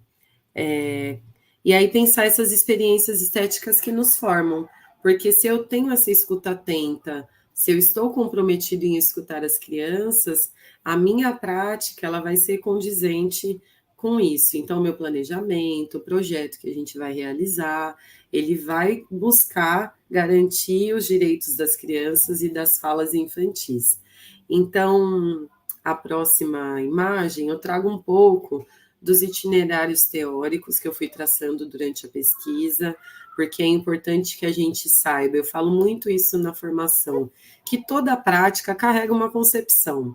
E aí pensar essas experiências estéticas que nos formam, porque se eu tenho essa escuta atenta, se eu estou comprometido em escutar as crianças, a minha prática ela vai ser condizente com isso. Então, meu planejamento, o projeto que a gente vai realizar, ele vai buscar garantir os direitos das crianças e das falas infantis. Então, a próxima imagem eu trago um pouco dos itinerários teóricos que eu fui traçando durante a pesquisa, porque é importante que a gente saiba, eu falo muito isso na formação, que toda prática carrega uma concepção.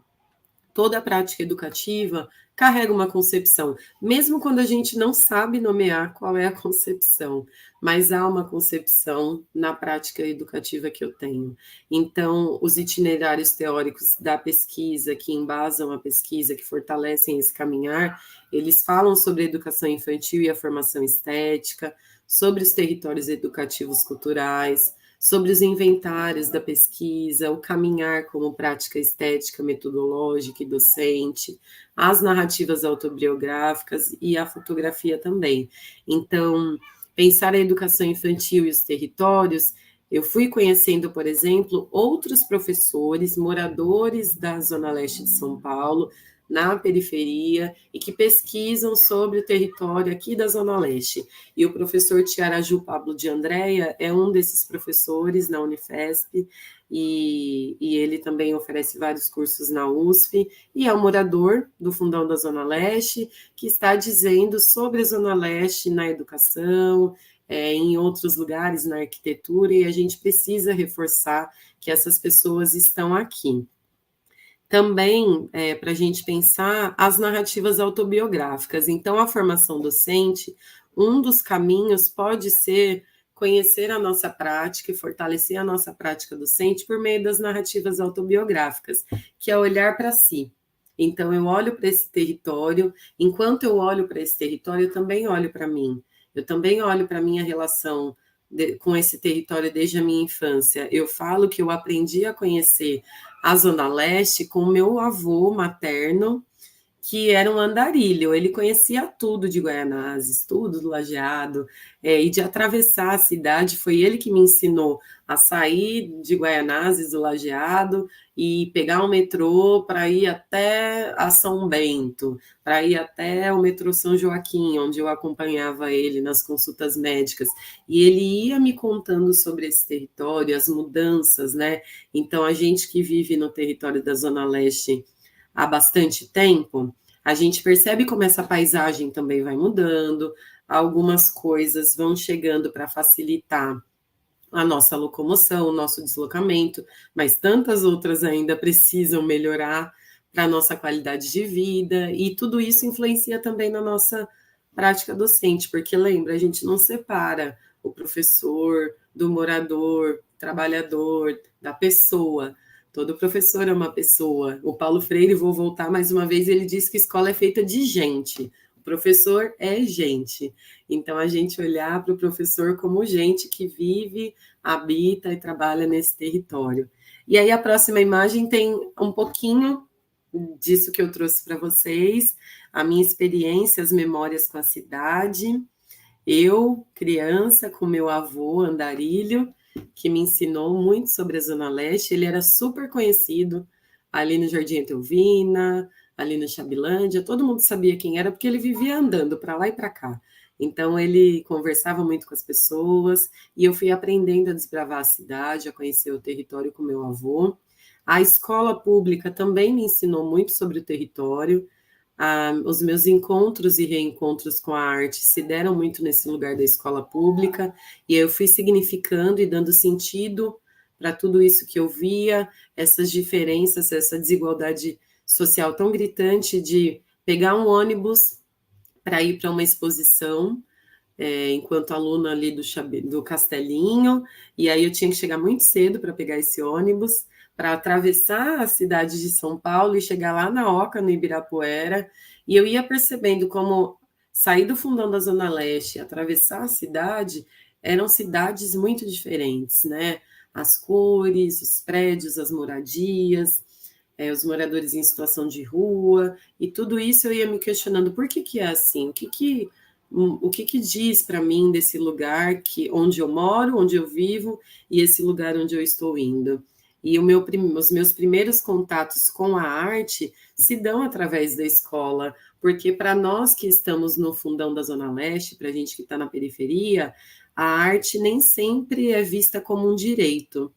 Toda prática educativa carrega uma concepção, mesmo quando a gente não sabe nomear qual é a concepção, mas há uma concepção na prática educativa que eu tenho. Então, os itinerários teóricos da pesquisa, que embasam a pesquisa, que fortalecem esse caminhar, eles falam sobre a educação infantil e a formação estética, sobre os territórios educativos culturais, sobre os inventários da pesquisa, o caminhar como prática estética, metodológica e docente, as narrativas autobiográficas e a fotografia também. Então, pensar a educação infantil e os territórios, eu fui conhecendo, por exemplo, outros professores, moradores da Zona Leste de São Paulo, na periferia, e que pesquisam sobre o território aqui da Zona Leste. E o professor Tiaraju Pablo de Andréa é um desses professores na Unifesp, e ele também oferece vários cursos na USP, e é um morador do Fundão da Zona Leste, que está dizendo sobre a Zona Leste na educação, em outros lugares na arquitetura, e a gente precisa reforçar que essas pessoas estão aqui. Também, para a gente pensar as narrativas autobiográficas. Então, a formação docente, um dos caminhos pode ser conhecer a nossa prática e fortalecer a nossa prática docente por meio das narrativas autobiográficas, que é olhar para si. Então, eu olho para esse território, enquanto eu olho para esse território, eu também olho para mim. Eu também olho para a minha relação com esse território desde a minha infância. Eu falo que eu aprendi a conhecer a Zona Leste com meu avô materno, que era um andarilho, ele conhecia tudo de Guaianazes, tudo do Lajeado, e de atravessar a cidade, foi ele que me ensinou a sair de Guaianazes, do Lajeado, e pegar um metrô para ir até a São Bento, para ir até o metrô São Joaquim, onde eu acompanhava ele nas consultas médicas, e ele ia me contando sobre esse território, as mudanças, né? Então, a gente que vive no território da Zona Leste há bastante tempo, a gente percebe como essa paisagem também vai mudando, algumas coisas vão chegando para facilitar a nossa locomoção, o nosso deslocamento, mas tantas outras ainda precisam melhorar para a nossa qualidade de vida, e tudo isso influencia também na nossa prática docente, porque lembra, a gente não separa o professor do morador, trabalhador, da pessoa. Todo professor é uma pessoa. O Paulo Freire, vou voltar mais uma vez, ele diz que escola é feita de gente. O professor é gente. Então, a gente olhar para o professor como gente que vive, habita e trabalha nesse território. E aí, a próxima imagem tem um pouquinho disso que eu trouxe para vocês, a minha experiência, as memórias com a cidade. Eu, criança, com meu avô andarilho, que me ensinou muito sobre a Zona Leste, ele era super conhecido ali no Jardim Etelvina, ali no Chabilândia, todo mundo sabia quem era, porque ele vivia andando para lá e para cá. Então, ele conversava muito com as pessoas, e eu fui aprendendo a desbravar a cidade, a conhecer o território com meu avô. A escola pública também me ensinou muito sobre o território. Os meus encontros e reencontros com a arte se deram muito nesse lugar da escola pública, e eu fui significando e dando sentido para tudo isso que eu via, essas diferenças, essa desigualdade social tão gritante de pegar um ônibus para ir para uma exposição, enquanto aluna ali do Castelinho, e aí eu tinha que chegar muito cedo para pegar esse ônibus, para atravessar a cidade de São Paulo e chegar lá na Oca, no Ibirapuera, e eu ia percebendo como sair do fundão da Zona Leste e atravessar a cidade eram cidades muito diferentes, né? As cores, os prédios, as moradias, os moradores em situação de rua, e tudo isso eu ia me questionando, por que é assim? O que diz para mim desse lugar onde eu moro, onde eu vivo, e esse lugar onde eu estou indo? E os meus primeiros contatos com a arte se dão através da escola, porque para nós que estamos no fundão da Zona Leste, para a gente que está na periferia, a arte nem sempre é vista como um direito,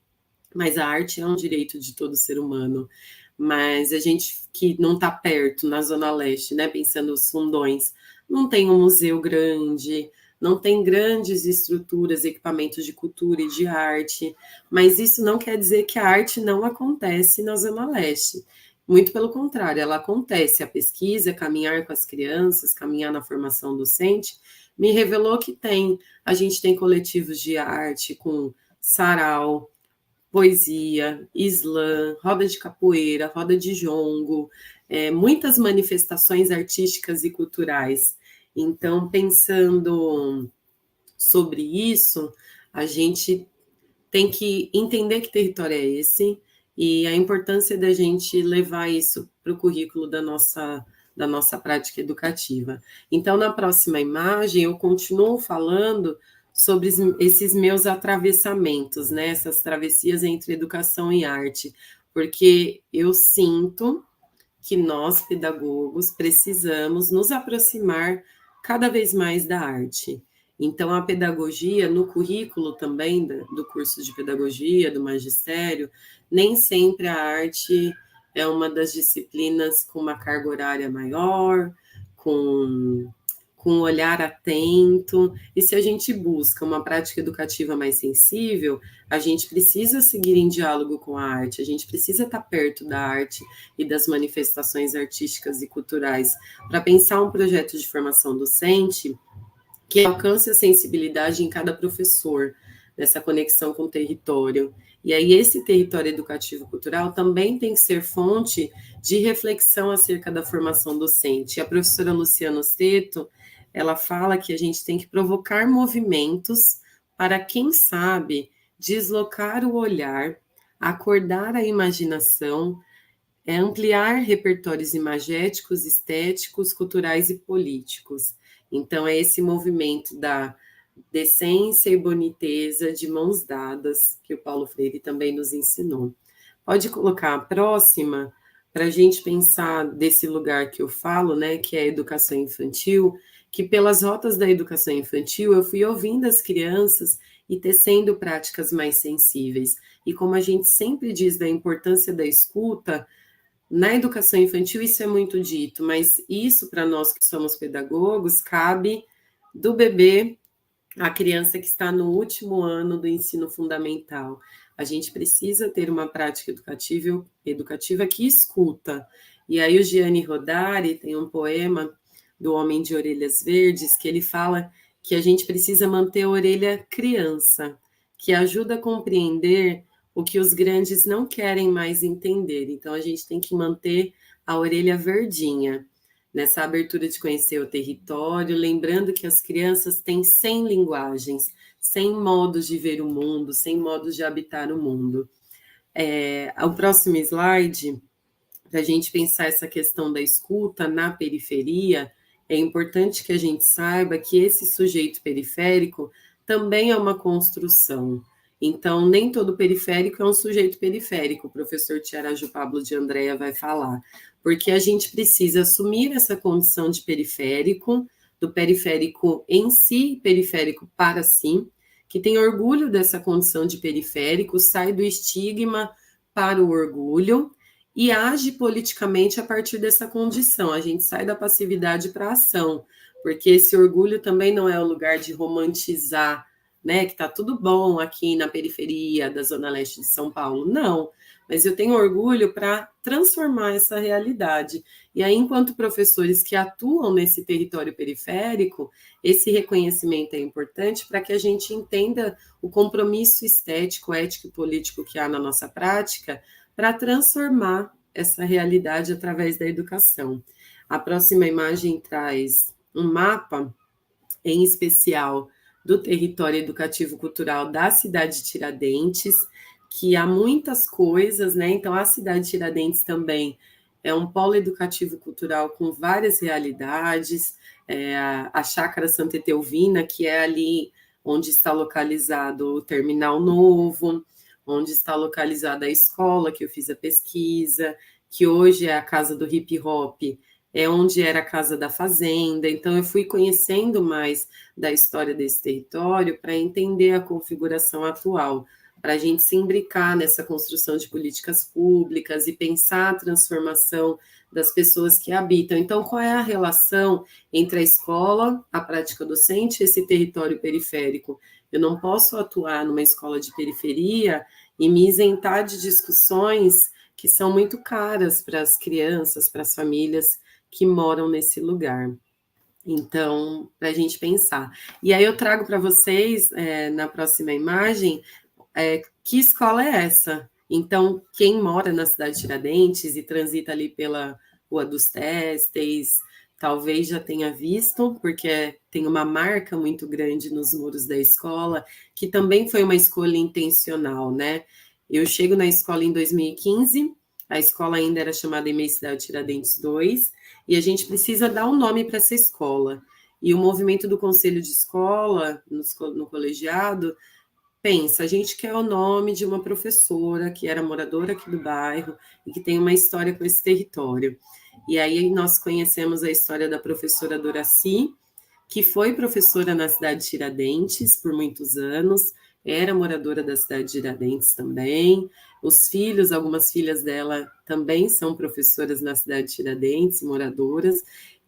mas a arte é um direito de todo ser humano. Mas a gente que não está perto, na Zona Leste, né, pensando nos fundões, não tem um museu grande, não tem grandes estruturas, equipamentos de cultura e de arte, mas isso não quer dizer que a arte não acontece na Zona Leste. Muito pelo contrário, ela acontece. A pesquisa, caminhar com as crianças, caminhar na formação docente, me revelou que a gente tem coletivos de arte com sarau, poesia, slam, roda de capoeira, roda de jongo, muitas manifestações artísticas e culturais. Então, pensando sobre isso, a gente tem que entender que território é esse e a importância da gente levar isso para o currículo da nossa prática educativa. Então, na próxima imagem, eu continuo falando sobre esses meus atravessamentos, né, essas travessias entre educação e arte, porque eu sinto que nós, pedagogos, precisamos nos aproximar cada vez mais da arte. Então, a pedagogia, no currículo também do curso de pedagogia, do magistério, nem sempre a arte é uma das disciplinas com uma carga horária maior, com um olhar atento, e se a gente busca uma prática educativa mais sensível, a gente precisa seguir em diálogo com a arte, a gente precisa estar perto da arte e das manifestações artísticas e culturais, para pensar um projeto de formação docente que alcance a sensibilidade em cada professor, nessa conexão com o território. E aí esse território educativo cultural também tem que ser fonte de reflexão acerca da formação docente. E a professora Luciana Osteto, ela fala que a gente tem que provocar movimentos para, quem sabe, deslocar o olhar, acordar a imaginação, ampliar repertórios imagéticos, estéticos, culturais e políticos. Então, é esse movimento da decência e boniteza de mãos dadas, que o Paulo Freire também nos ensinou. Pode colocar a próxima, para a gente pensar desse lugar que eu falo, né, que é a educação infantil, que pelas rotas da educação infantil eu fui ouvindo as crianças e tecendo práticas mais sensíveis. E como a gente sempre diz da importância da escuta, na educação infantil isso é muito dito, mas isso para nós que somos pedagogos cabe do bebê à criança que está no último ano do ensino fundamental. A gente precisa ter uma prática educativa que escuta. E aí o Gianni Rodari tem um poema do Homem de Orelhas Verdes que ele fala que a gente precisa manter a orelha criança, que ajuda a compreender o que os grandes não querem mais entender. Então, a gente tem que manter a orelha verdinha, nessa abertura de conhecer o território, lembrando que as crianças têm 100 linguagens, 100 modos de ver o mundo, 100 modos de habitar o mundo. O próximo slide, para a gente pensar essa questão da escuta na periferia, é importante que a gente saiba que esse sujeito periférico também é uma construção. Então, nem todo periférico é um sujeito periférico, o professor Tiaraju Pablo de Andrea vai falar, porque a gente precisa assumir essa condição de periférico, do periférico em si, periférico para si, que tem orgulho dessa condição de periférico, sai do estigma para o orgulho, e age politicamente a partir dessa condição. A gente sai da passividade para a ação, porque esse orgulho também não é o lugar de romantizar, né, que está tudo bom aqui na periferia da Zona Leste de São Paulo. Não, mas eu tenho orgulho para transformar essa realidade. E aí, enquanto professores que atuam nesse território periférico, esse reconhecimento é importante para que a gente entenda o compromisso estético, ético e político que há na nossa prática para transformar essa realidade através da educação. A próxima imagem traz um mapa, em especial do território educativo cultural da cidade de Tiradentes, que há muitas coisas, né? Então, a cidade de Tiradentes também é um polo educativo cultural com várias realidades, a Chácara Santa Etelvina, que é ali onde está localizado o Terminal Novo, onde está localizada a escola que eu fiz a pesquisa, que hoje é a Casa do Hip Hop, é onde era a Casa da Fazenda. Então, eu fui conhecendo mais da história desse território para entender a configuração atual, para a gente se imbricar nessa construção de políticas públicas e pensar a transformação das pessoas que habitam. Então, qual é a relação entre a escola, a prática docente e esse território periférico? Eu não posso atuar numa escola de periferia e me isentar de discussões que são muito caras para as crianças, para as famílias que moram nesse lugar. Então, para a gente pensar. E aí eu trago para vocês, na próxima imagem, que escola é essa? Então, quem mora na cidade de Tiradentes e transita ali pela Rua dos Testes, talvez já tenha visto, porque tem uma marca muito grande nos muros da escola, que também foi uma escolha intencional, né? Eu chego na escola em 2015, a escola ainda era chamada Imensidade Tiradentes 2, e a gente precisa dar um nome para essa escola. E o movimento do conselho de escola, no colegiado, pensa, a gente quer o nome de uma professora que era moradora aqui do bairro e que tem uma história com esse território. E aí nós conhecemos a história da professora Doraci, que foi professora na cidade de Tiradentes por muitos anos, era moradora da cidade de Tiradentes também. Os filhos, algumas filhas dela também são professoras na cidade de Tiradentes, moradoras.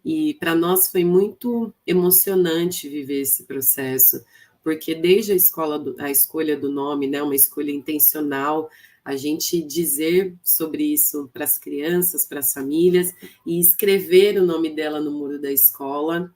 E para nós foi muito emocionante viver esse processo, porque desde a escolha do nome, né, uma escolha intencional, a gente dizer sobre isso para as crianças, para as famílias, e escrever o nome dela no muro da escola,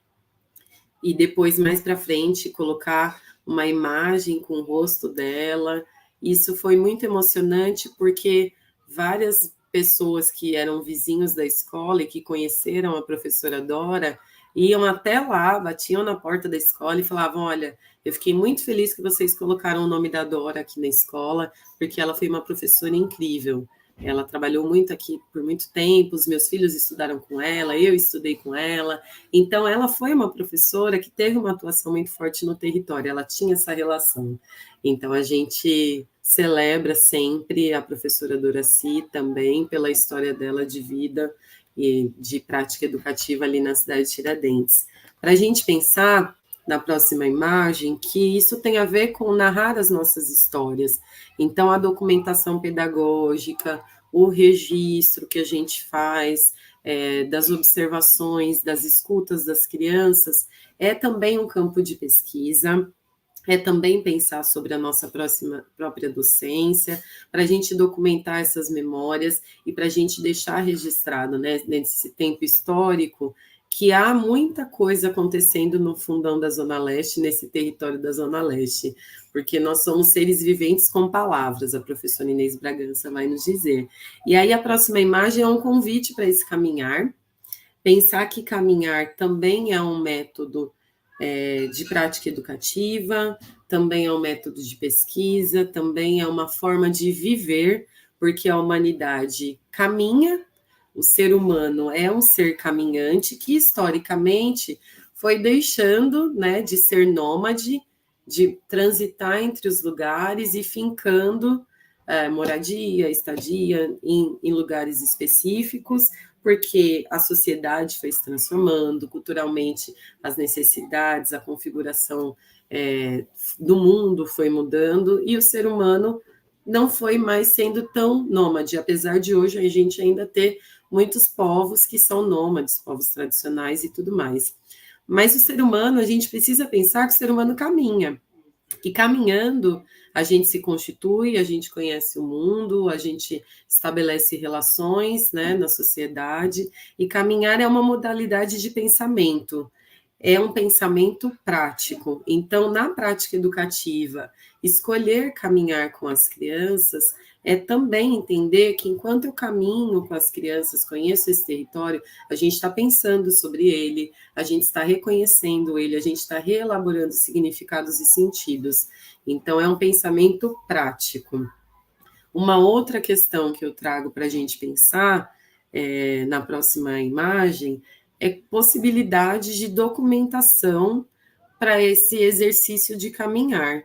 e depois, mais para frente, colocar uma imagem com o rosto dela. Isso foi muito emocionante, porque várias pessoas que eram vizinhos da escola e que conheceram a professora Dora iam até lá, batiam na porta da escola e falavam: olha, eu fiquei muito feliz que vocês colocaram o nome da Dora aqui na escola, porque ela foi uma professora incrível. Ela trabalhou muito aqui por muito tempo, os meus filhos estudaram com ela, eu estudei com ela. Então, ela foi uma professora que teve uma atuação muito forte no território, ela tinha essa relação. Então, a gente celebra sempre a professora Doraci também pela história dela de vida e de prática educativa ali na cidade de Tiradentes. Para a gente pensar na próxima imagem que isso tem a ver com narrar as nossas histórias. Então, a documentação pedagógica, o registro que a gente faz, das observações, das escutas das crianças, é também um campo de pesquisa, é também pensar sobre a nossa própria docência, para a gente documentar essas memórias e para a gente deixar registrado, né, nesse tempo histórico, que há muita coisa acontecendo no fundão da Zona Leste, nesse território da Zona Leste, porque nós somos seres viventes com palavras, a professora Inês Bragança vai nos dizer. E aí a próxima imagem é um convite para esse caminhar, pensar que caminhar também é um método de prática educativa, também é um método de pesquisa, também é uma forma de viver, porque a humanidade caminha, o ser humano é um ser caminhante que, historicamente, foi deixando, né, de ser nômade, de transitar entre os lugares e fincando moradia, estadia em lugares específicos, porque a sociedade foi se transformando, culturalmente as necessidades, a configuração do mundo foi mudando, e o ser humano não foi mais sendo tão nômade, apesar de hoje a gente ainda ter muitos povos que são nômades, povos tradicionais e tudo mais. Mas o ser humano, a gente precisa pensar que o ser humano caminha. E caminhando, a gente se constitui, a gente conhece o mundo, a gente estabelece relações, né, na sociedade, e caminhar é uma modalidade de pensamento, é um pensamento prático. Então, na prática educativa, escolher caminhar com as crianças é também entender que enquanto eu caminho com as crianças, conheço esse território, a gente está pensando sobre ele, a gente está reconhecendo ele, a gente está reelaborando significados e sentidos. Então, é um pensamento prático. Uma outra questão que eu trago para a gente pensar na próxima imagem é possibilidade de documentação para esse exercício de caminhar.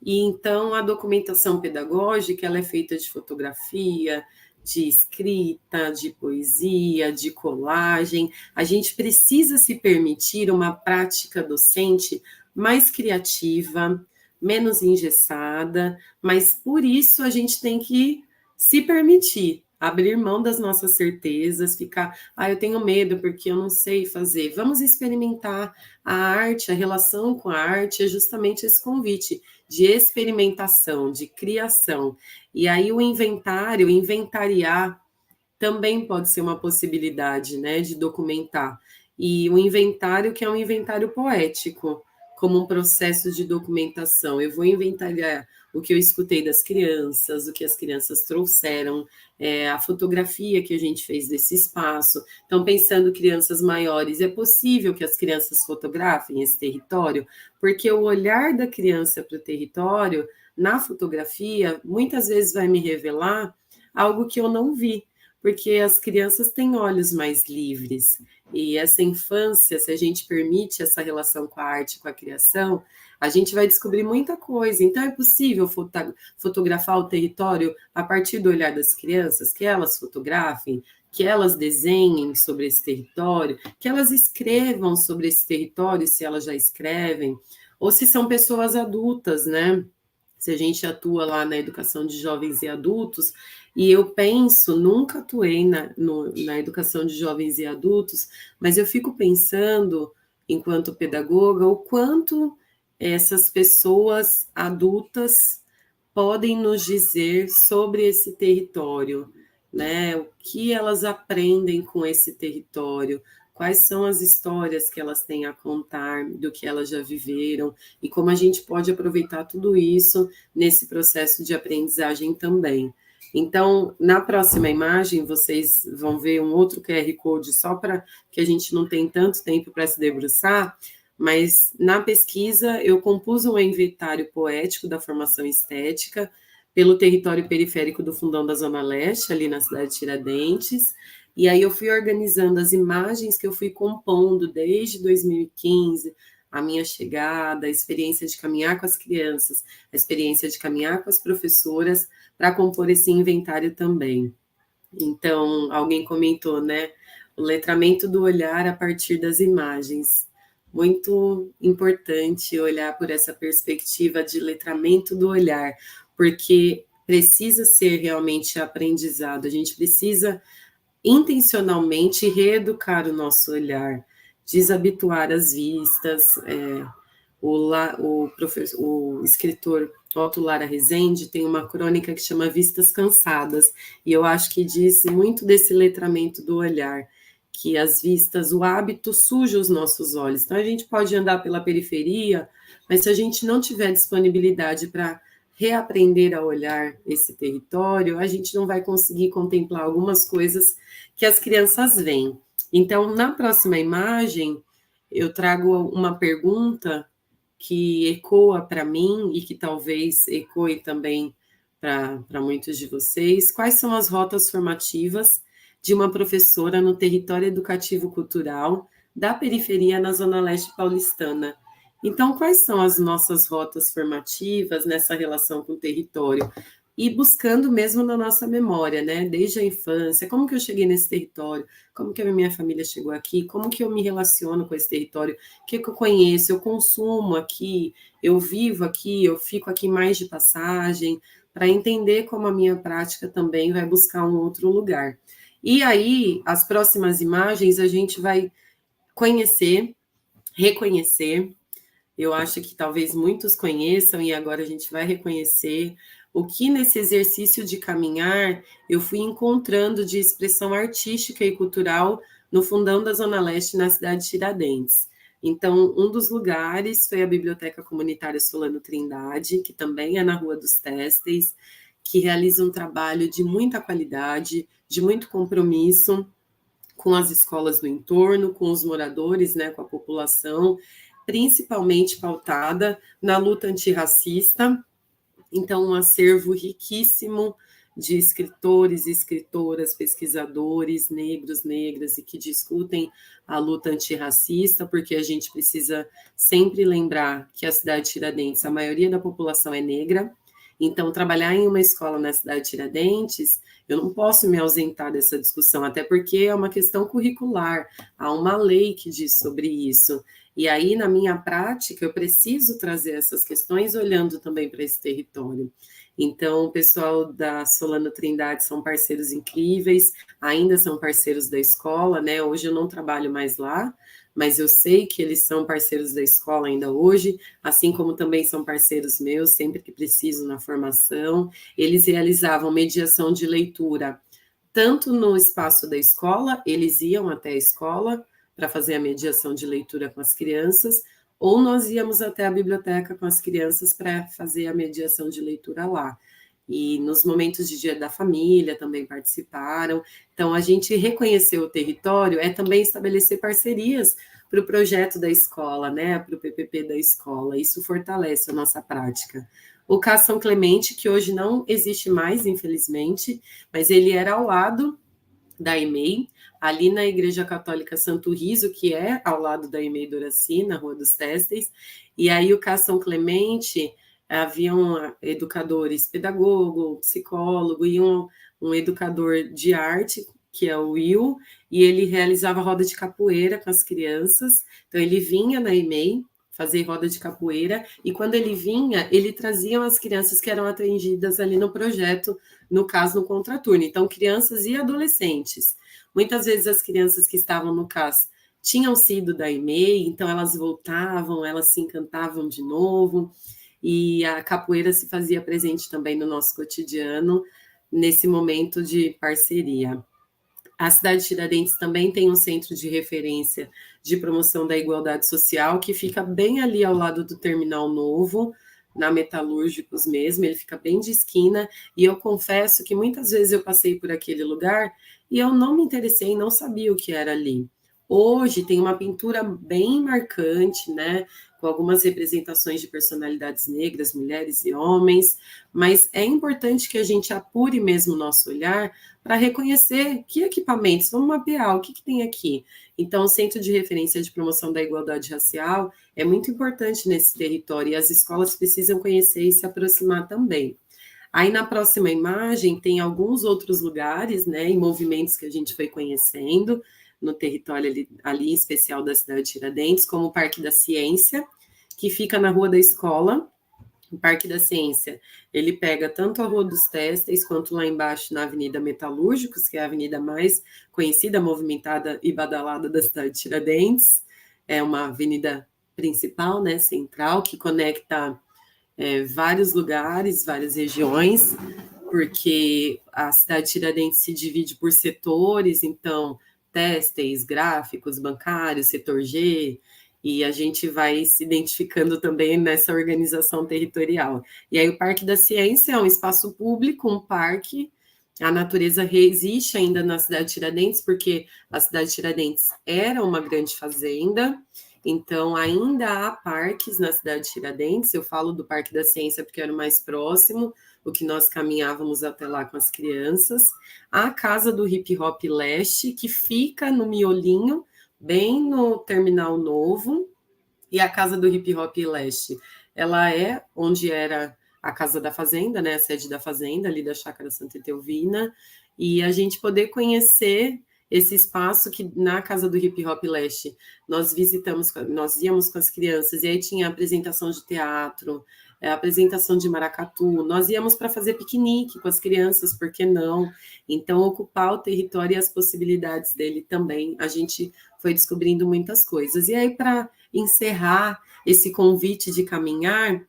E então a documentação pedagógica ela é feita de fotografia, de escrita, de poesia, de colagem. A gente precisa se permitir uma prática docente mais criativa, menos engessada, mas por isso a gente tem que se permitir abrir mão das nossas certezas, ficar, eu tenho medo porque eu não sei fazer. Vamos experimentar a arte, a relação com a arte é justamente esse convite de experimentação, de criação. E aí o inventário, inventariar, também pode ser uma possibilidade, né, de documentar. E o inventário que é um inventário poético, como um processo de documentação. Eu vou inventariar o que eu escutei das crianças, o que as crianças trouxeram, a fotografia que a gente fez desse espaço. Então, pensando crianças maiores, é possível que as crianças fotografem esse território? Porque o olhar da criança para o território, na fotografia, muitas vezes vai me revelar algo que eu não vi, porque as crianças têm olhos mais livres. E essa infância, se a gente permite essa relação com a arte, com a criação, a gente vai descobrir muita coisa. Então, é possível fotografar o território a partir do olhar das crianças, que elas fotografem, que elas desenhem sobre esse território, que elas escrevam sobre esse território, se elas já escrevem, ou se são pessoas adultas, né? Se a gente atua lá na educação de jovens e adultos, e eu penso, nunca atuei na educação de jovens e adultos, mas eu fico pensando, enquanto pedagoga, o quanto essas pessoas adultas podem nos dizer sobre esse território, né? O que elas aprendem com esse território, quais são as histórias que elas têm a contar do que elas já viveram e como a gente pode aproveitar tudo isso nesse processo de aprendizagem também. Então, na próxima imagem, vocês vão ver um outro QR Code só para que a gente não tenha tanto tempo para se debruçar, mas na pesquisa eu compus um inventário poético da formação estética pelo território periférico do Fundão da Zona Leste, ali na cidade de Tiradentes, e aí eu fui organizando as imagens que eu fui compondo desde 2015, a minha chegada, a experiência de caminhar com as crianças, a experiência de caminhar com as professoras, para compor esse inventário também. Então, alguém comentou, né? O letramento do olhar a partir das imagens. Muito importante olhar por essa perspectiva de letramento do olhar, porque precisa ser realmente aprendizado, a gente precisa intencionalmente reeducar o nosso olhar, desabituar as vistas. O escritor Otto Lara Rezende tem uma crônica que chama Vistas Cansadas, e eu acho que diz muito desse letramento do olhar, que as vistas, o hábito suja os nossos olhos. Então, a gente pode andar pela periferia, mas se a gente não tiver disponibilidade para reaprender a olhar esse território, a gente não vai conseguir contemplar algumas coisas que as crianças veem. Então, na próxima imagem, eu trago uma pergunta que ecoa para mim e que talvez ecoe também para muitos de vocês. Quais são as rotas formativas de uma professora no território educativo cultural da periferia na Zona Leste paulistana? Então, quais são as nossas rotas formativas nessa relação com o território? E buscando mesmo na nossa memória, né? Desde a infância, como que eu cheguei nesse território? Como que a minha família chegou aqui? Como que eu me relaciono com esse território? O que eu conheço? Eu consumo aqui? Eu vivo aqui? Eu fico aqui mais de passagem? para entender como a minha prática também vai buscar um outro lugar. E aí, as próximas imagens a gente vai conhecer, reconhecer. Eu acho que talvez muitos conheçam, e agora a gente vai reconhecer o que nesse exercício de caminhar eu fui encontrando de expressão artística e cultural no fundão da Zona Leste, na cidade de Tiradentes. Então, um dos lugares foi a Biblioteca Comunitária Solano Trindade, que também é na Rua dos Têxteis, que realiza um trabalho de muita qualidade, de muito compromisso com as escolas do entorno, com os moradores, né, com a população, principalmente pautada na luta antirracista. Então, um acervo riquíssimo de escritores, escritoras, pesquisadores, negros, negras, e que discutem a luta antirracista, porque a gente precisa sempre lembrar que a cidade de Tiradentes, a maioria da população é negra. Então, trabalhar em uma escola na cidade de Tiradentes, eu não posso me ausentar dessa discussão, até porque é uma questão curricular, há uma lei que diz sobre isso. E aí, na minha prática, eu preciso trazer essas questões olhando também para esse território. Então, o pessoal da Solano Trindade são parceiros incríveis, ainda são parceiros da escola, né? Hoje eu não trabalho mais lá, mas eu sei que eles são parceiros da escola ainda hoje, assim como também são parceiros meus, sempre que preciso na formação. Eles realizavam mediação de leitura, tanto no espaço da escola, eles iam até a escola para fazer a mediação de leitura com as crianças, ou nós íamos até a biblioteca com as crianças para fazer a mediação de leitura lá. E nos momentos de Dia da Família também participaram. Então, a gente reconhecer o território é também estabelecer parcerias para o projeto da escola, né, para o PPP da escola. Isso fortalece a nossa prática. O CAS São Clemente, que hoje não existe mais, infelizmente, mas ele era ao lado da EMEI, ali na Igreja Católica Santo Riso, que é ao lado da EMEI Doraci, na Rua dos Têxteis, e aí o CAS São Clemente, haviam educadores, pedagogo, psicólogo, e um educador de arte, que é o Will, e ele realizava roda de capoeira com as crianças, então ele vinha na EMEI, fazer roda de capoeira, e quando ele vinha, ele trazia as crianças que eram atendidas ali no projeto, no caso, no contraturno. Então, crianças e adolescentes. Muitas vezes as crianças que estavam no CAS tinham sido da EMEI, então elas voltavam, elas se encantavam de novo, e a capoeira se fazia presente também no nosso cotidiano, nesse momento de parceria. A cidade de Tiradentes também tem um centro de referência de promoção da igualdade social, que fica bem ali ao lado do Terminal Novo, na Metalúrgicos mesmo, ele fica bem de esquina, e eu confesso que muitas vezes eu passei por aquele lugar e eu não me interessei, não sabia o que era ali. Hoje tem uma pintura bem marcante, né, com algumas representações de personalidades negras, mulheres e homens, mas é importante que a gente apure mesmo o nosso olhar para reconhecer que equipamentos, vamos mapear, o que tem aqui. Então, o Centro de Referência de Promoção da Igualdade Racial é muito importante nesse território, e as escolas precisam conhecer e se aproximar também. Aí, na próxima imagem, tem alguns outros lugares, né, e movimentos que a gente foi conhecendo no território ali em especial da cidade de Tiradentes, como o Parque da Ciência, que fica na Rua da Escola. O Parque da Ciência, ele pega tanto a Rua dos Têxteis, quanto lá embaixo na Avenida Metalúrgicos, que é a avenida mais conhecida, movimentada e badalada da cidade de Tiradentes. É uma avenida principal, né, central, que conecta vários lugares, várias regiões, porque a cidade de Tiradentes se divide por setores, então, têxteis, gráficos, bancários, setor G, e a gente vai se identificando também nessa organização territorial. E aí o Parque da Ciência é um espaço público, um parque, a natureza existe ainda na cidade de Tiradentes, porque a cidade de Tiradentes era uma grande fazenda, então ainda há parques na cidade de Tiradentes. Eu falo do Parque da Ciência porque era o mais próximo, o que nós caminhávamos até lá com as crianças. A Casa do Hip Hop Leste, que fica no miolinho, bem no Terminal Novo, e a Casa do Hip Hop Leste, ela é onde era a Casa da Fazenda, né, a sede da Fazenda, ali da Chácara Santa Etelvina, e a gente poder conhecer esse espaço que na Casa do Hip Hop Leste nós íamos com as crianças, e aí tinha apresentação de teatro, apresentação de maracatu, nós íamos para fazer piquenique com as crianças, por que não? Então, ocupar o território e as possibilidades dele também, a gente foi descobrindo muitas coisas. E aí, para encerrar esse convite de caminhar,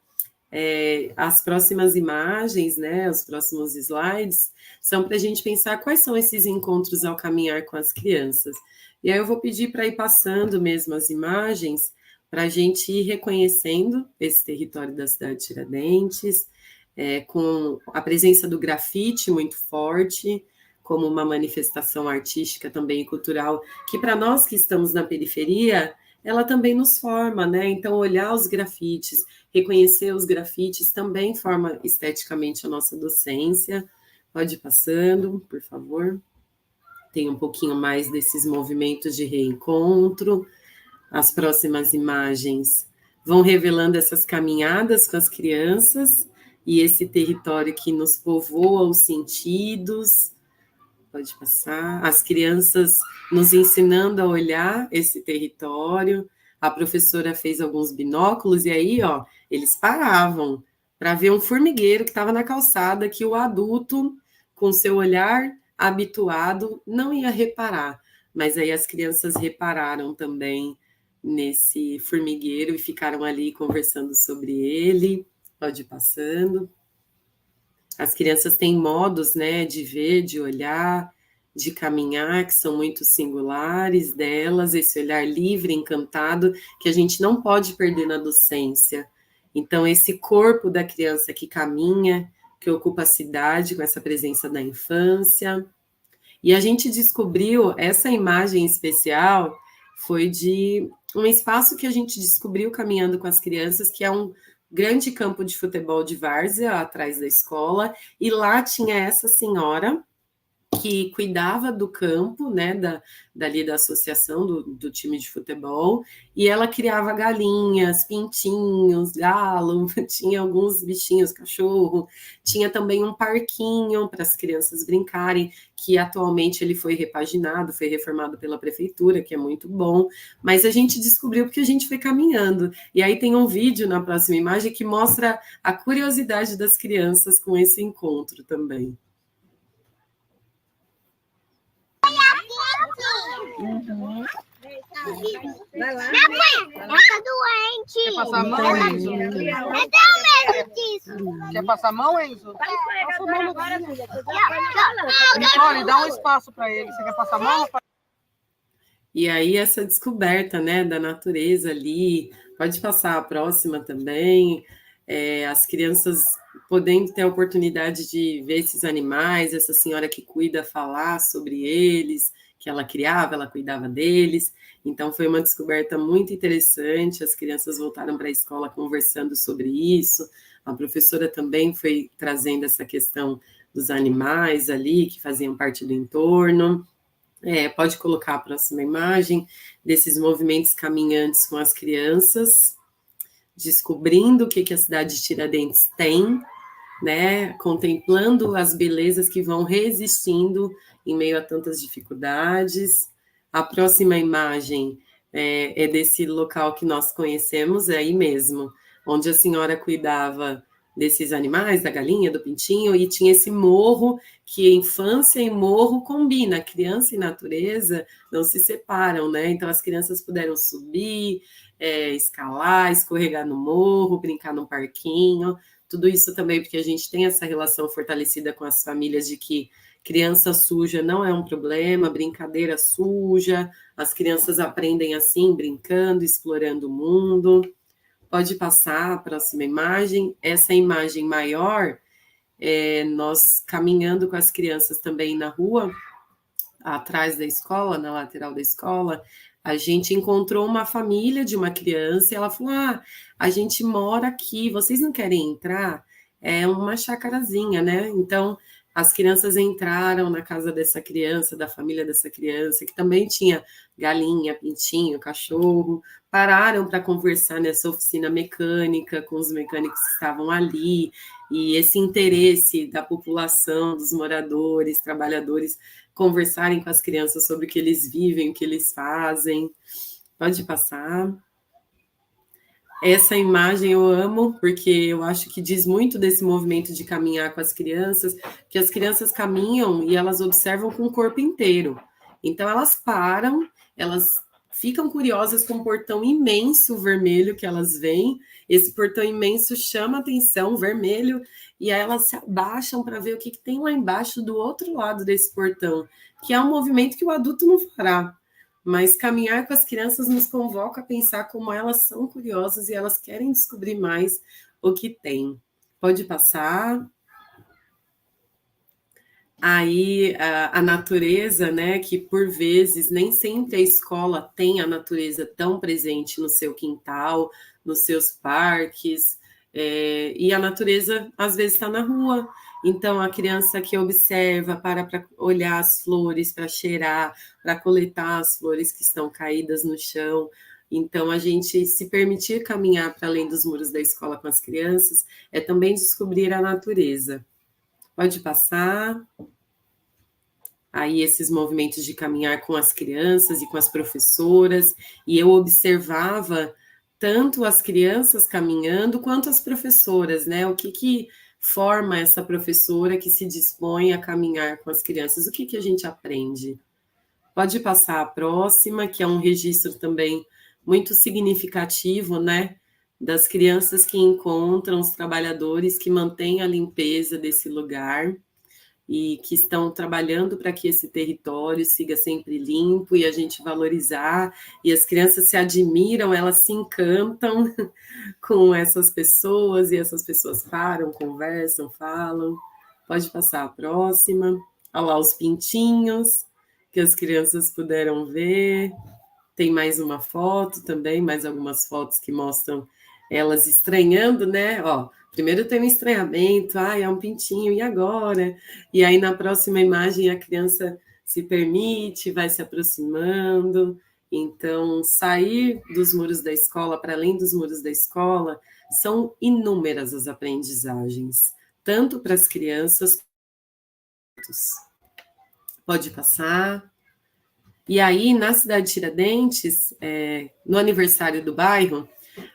as próximas imagens, né, os próximos slides, são para a gente pensar quais são esses encontros ao caminhar com as crianças. E aí eu vou pedir para ir passando mesmo as imagens, para a gente ir reconhecendo esse território da cidade de Tiradentes, com a presença do grafite muito forte, como uma manifestação artística também e cultural, que para nós que estamos na periferia, ela também nos forma, né? Então, olhar os grafites, reconhecer os grafites também forma esteticamente a nossa docência. Pode ir passando, por favor. Tem um pouquinho mais desses movimentos de reencontro. As próximas imagens vão revelando essas caminhadas com as crianças e esse território que nos povoa os sentidos. Pode passar. As crianças nos ensinando a olhar esse território. A professora fez alguns binóculos e aí, ó, eles paravam para ver um formigueiro que estava na calçada, que o adulto, com seu olhar habituado, não ia reparar. Mas aí as crianças repararam também nesse formigueiro e ficaram ali conversando sobre ele. Pode ir passando. As crianças têm modos, né, de ver, de olhar, de caminhar, que são muito singulares delas, esse olhar livre, encantado, que a gente não pode perder na docência. Então, esse corpo da criança que caminha, que ocupa a cidade com essa presença da infância. E a gente descobriu, essa imagem especial foi de um espaço que a gente descobriu caminhando com as crianças, que é um grande campo de futebol de várzea, atrás da escola, e lá tinha essa senhora que cuidava do campo, né, dali da associação do time de futebol, e ela criava galinhas, pintinhos, galo, tinha alguns bichinhos, cachorro, tinha também um parquinho para as crianças brincarem, que atualmente ele foi repaginado, foi reformado pela prefeitura, que é muito bom, mas a gente descobriu porque a gente foi caminhando, e aí tem um vídeo na próxima imagem que mostra a curiosidade das crianças com esse encontro também. Uhum. Vai lá. Minha mãe, ela tá doente. Quer passar a mão, Enzo? Eu tenho medo disso. Quer passar a mão, Enzo? Vai escorregar agora, filha. Nicole, dá um espaço para ele. Você quer passar a mão? E aí essa descoberta, né, da natureza ali, pode passar a próxima também, as crianças podendo ter a oportunidade de ver esses animais, essa senhora que cuida falar sobre eles, que ela criava, ela cuidava deles, então foi uma descoberta muito interessante, as crianças voltaram para a escola conversando sobre isso, a professora também foi trazendo essa questão dos animais ali, que faziam parte do entorno. Pode colocar a próxima imagem, desses movimentos caminhantes com as crianças, descobrindo o que a cidade de Tiradentes tem, né, contemplando as belezas que vão resistindo em meio a tantas dificuldades. A próxima imagem é desse local que nós conhecemos, é aí mesmo, onde a senhora cuidava desses animais, da galinha, do pintinho, e tinha esse morro, que infância e morro combina, criança e natureza não se separam, né? Então as crianças puderam subir, escalar, escorregar no morro, brincar no parquinho, tudo isso também porque a gente tem essa relação fortalecida com as famílias de que criança suja não é um problema, brincadeira suja, as crianças aprendem assim, brincando, explorando o mundo. Pode passar a próxima imagem. Essa imagem maior, nós caminhando com as crianças também na rua, atrás da escola, na lateral da escola, a gente encontrou uma família de uma criança e ela falou, a gente mora aqui, vocês não querem entrar? É uma chacarazinha, né? Então, as crianças entraram na casa dessa criança, da família dessa criança, que também tinha galinha, pintinho, cachorro, pararam para conversar nessa oficina mecânica com os mecânicos que estavam ali, e esse interesse da população, dos moradores, trabalhadores, conversarem com as crianças sobre o que eles vivem, o que eles fazem. Pode passar. Essa imagem eu amo, porque eu acho que diz muito desse movimento de caminhar com as crianças, que as crianças caminham e elas observam com o corpo inteiro. Então, elas param, elas ficam curiosas com um portão imenso vermelho que elas veem. Esse portão imenso chama atenção, vermelho, e aí elas se abaixam para ver o que tem lá embaixo do outro lado desse portão, que é um movimento que o adulto não fará. Mas caminhar com as crianças nos convoca a pensar como elas são curiosas e elas querem descobrir mais o que tem. Pode passar. Aí a natureza, né, que por vezes nem sempre a escola tem a natureza tão presente no seu quintal, nos seus parques, e a natureza às vezes está na rua. Então a criança que observa para olhar as flores, para cheirar, para coletar as flores que estão caídas no chão. Então a gente se permitir caminhar para além dos muros da escola com as crianças é também descobrir a natureza. Pode passar. Aí esses movimentos de caminhar com as crianças e com as professoras, e eu observava tanto as crianças caminhando quanto as professoras, né? O que forma essa professora que se dispõe a caminhar com as crianças? O que a gente aprende? Pode passar a próxima, que é um registro também muito significativo, né? Das crianças que encontram os trabalhadores que mantêm a limpeza desse lugar e que estão trabalhando para que esse território siga sempre limpo e a gente valorizar, e as crianças se admiram, elas se encantam com essas pessoas, e essas pessoas param, conversam, falam. Pode passar a próxima. Olha lá os pintinhos que as crianças puderam ver. Tem mais uma foto também, mais algumas fotos que mostram elas estranhando, né? Ó, primeiro tem um estranhamento, é um pintinho, e agora? E aí na próxima imagem a criança se permite, vai se aproximando. Então, sair dos muros da escola, para além dos muros da escola, são inúmeras as aprendizagens, tanto para as crianças quanto os adultos. Pode passar. E aí, na cidade de Tiradentes, no aniversário do bairro,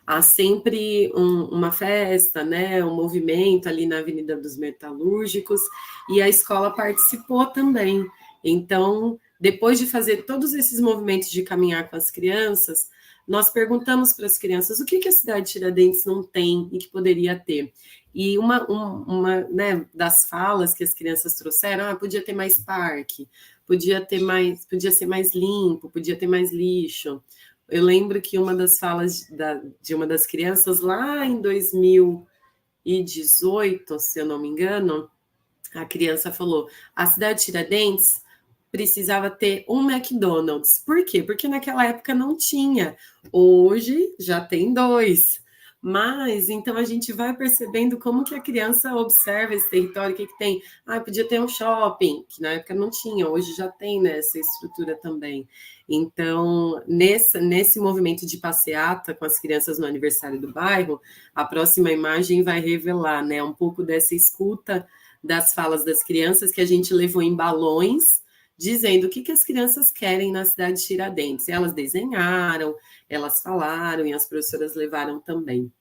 há sempre uma festa, né, um movimento ali na Avenida dos Metalúrgicos, e a escola participou também. Então, depois de fazer todos esses movimentos de caminhar com as crianças, nós perguntamos para as crianças o que a cidade de Tiradentes não tem e que poderia ter. E uma né, das falas que as crianças trouxeram, podia ter mais parque, podia ser mais limpo, podia ter mais lixo. Eu lembro que uma das falas de uma das crianças, lá em 2018, se eu não me engano, a criança falou: a cidade de Tiradentes precisava ter um McDonald's. Por quê? Porque naquela época não tinha. Hoje já tem 2. Mas, então, a gente vai percebendo como que a criança observa esse território, o que tem. Podia ter um shopping, que na época não tinha, hoje já tem, né, essa estrutura também. Então, nesse movimento de passeata com as crianças no aniversário do bairro, a próxima imagem vai revelar, né, um pouco dessa escuta das falas das crianças que a gente levou em balões, dizendo o que as crianças querem na cidade de Tiradentes. Elas desenharam, elas falaram e as professoras levaram também.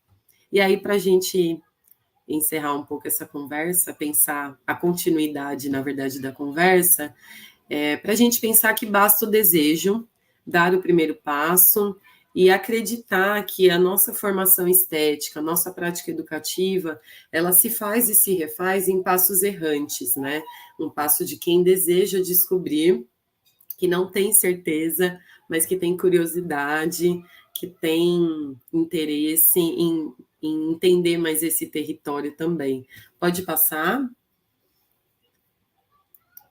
E aí, para a gente encerrar um pouco essa conversa, pensar a continuidade, na verdade, da conversa, para a gente pensar que basta o desejo, dar o primeiro passo e acreditar que a nossa formação estética, a nossa prática educativa, ela se faz e se refaz em passos errantes, né? Um passo de quem deseja descobrir, que não tem certeza, mas que tem curiosidade, que tem interesse em entender mais esse território também. Pode passar?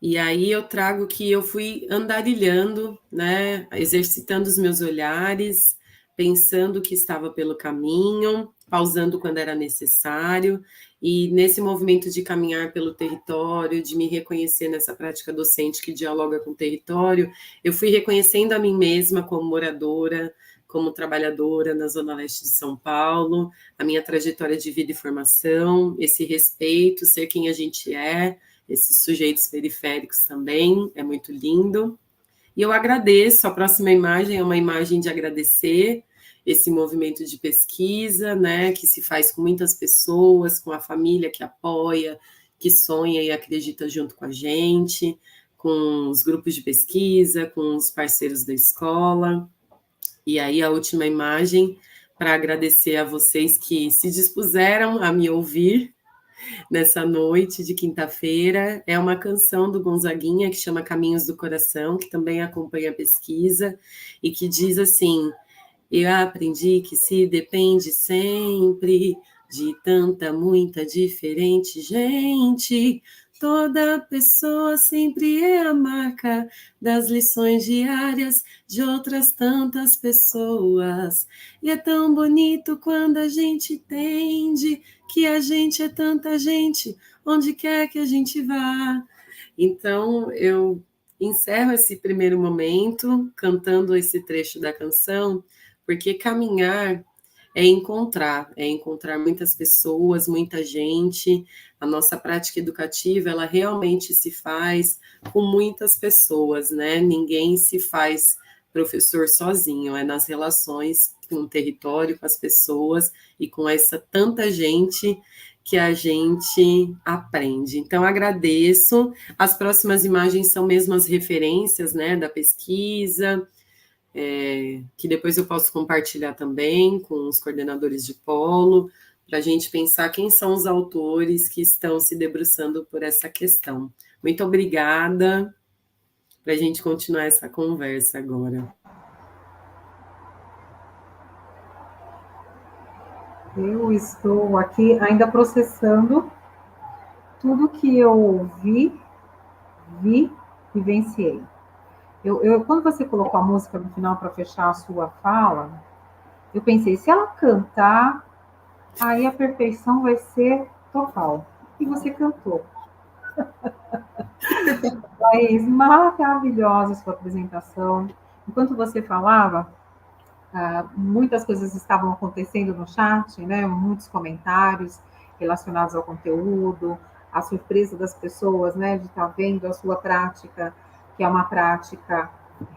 E aí eu trago que eu fui andarilhando, né, exercitando os meus olhares, pensando que estava pelo caminho, pausando quando era necessário, e nesse movimento de caminhar pelo território, de me reconhecer nessa prática docente que dialoga com o território, eu fui reconhecendo a mim mesma como moradora, como trabalhadora na Zona Leste de São Paulo, a minha trajetória de vida e formação, esse respeito, ser quem a gente é, esses sujeitos periféricos também, é muito lindo. E eu agradeço, a próxima imagem é uma imagem de agradecer esse movimento de pesquisa, né, que se faz com muitas pessoas, com a família que apoia, que sonha e acredita junto com a gente, com os grupos de pesquisa, com os parceiros da escola. E aí a última imagem, para agradecer a vocês que se dispuseram a me ouvir nessa noite de quinta-feira, é uma canção do Gonzaguinha que chama Caminhos do Coração, que também acompanha a pesquisa, e que diz assim: eu aprendi que se depende sempre de tanta, muita diferente gente. Toda pessoa sempre é a marca das lições diárias de outras tantas pessoas. E é tão bonito quando a gente entende que a gente é tanta gente, onde quer que a gente vá. Então, eu encerro esse primeiro momento cantando esse trecho da canção, porque caminhar é encontrar muitas pessoas, muita gente. A nossa prática educativa, ela realmente se faz com muitas pessoas, né? Ninguém se faz professor sozinho, é nas relações com o território, com as pessoas e com essa tanta gente que a gente aprende. Então, agradeço. As próximas imagens são mesmo as referências, né, da pesquisa, que depois eu posso compartilhar também com os coordenadores de polo, para a gente pensar quem são os autores que estão se debruçando por essa questão. Muito obrigada, para a gente continuar essa conversa agora. Eu estou aqui ainda processando tudo que eu ouvi, vi e vivenciei. Quando você colocou a música no final para fechar a sua fala, eu pensei, se ela cantar, aí a perfeição vai ser total. E você cantou. Laís, maravilhosa a sua apresentação. Enquanto você falava, muitas coisas estavam acontecendo no chat, né? Muitos comentários relacionados ao conteúdo, a surpresa das pessoas, né? De estar vendo a sua prática, que é uma prática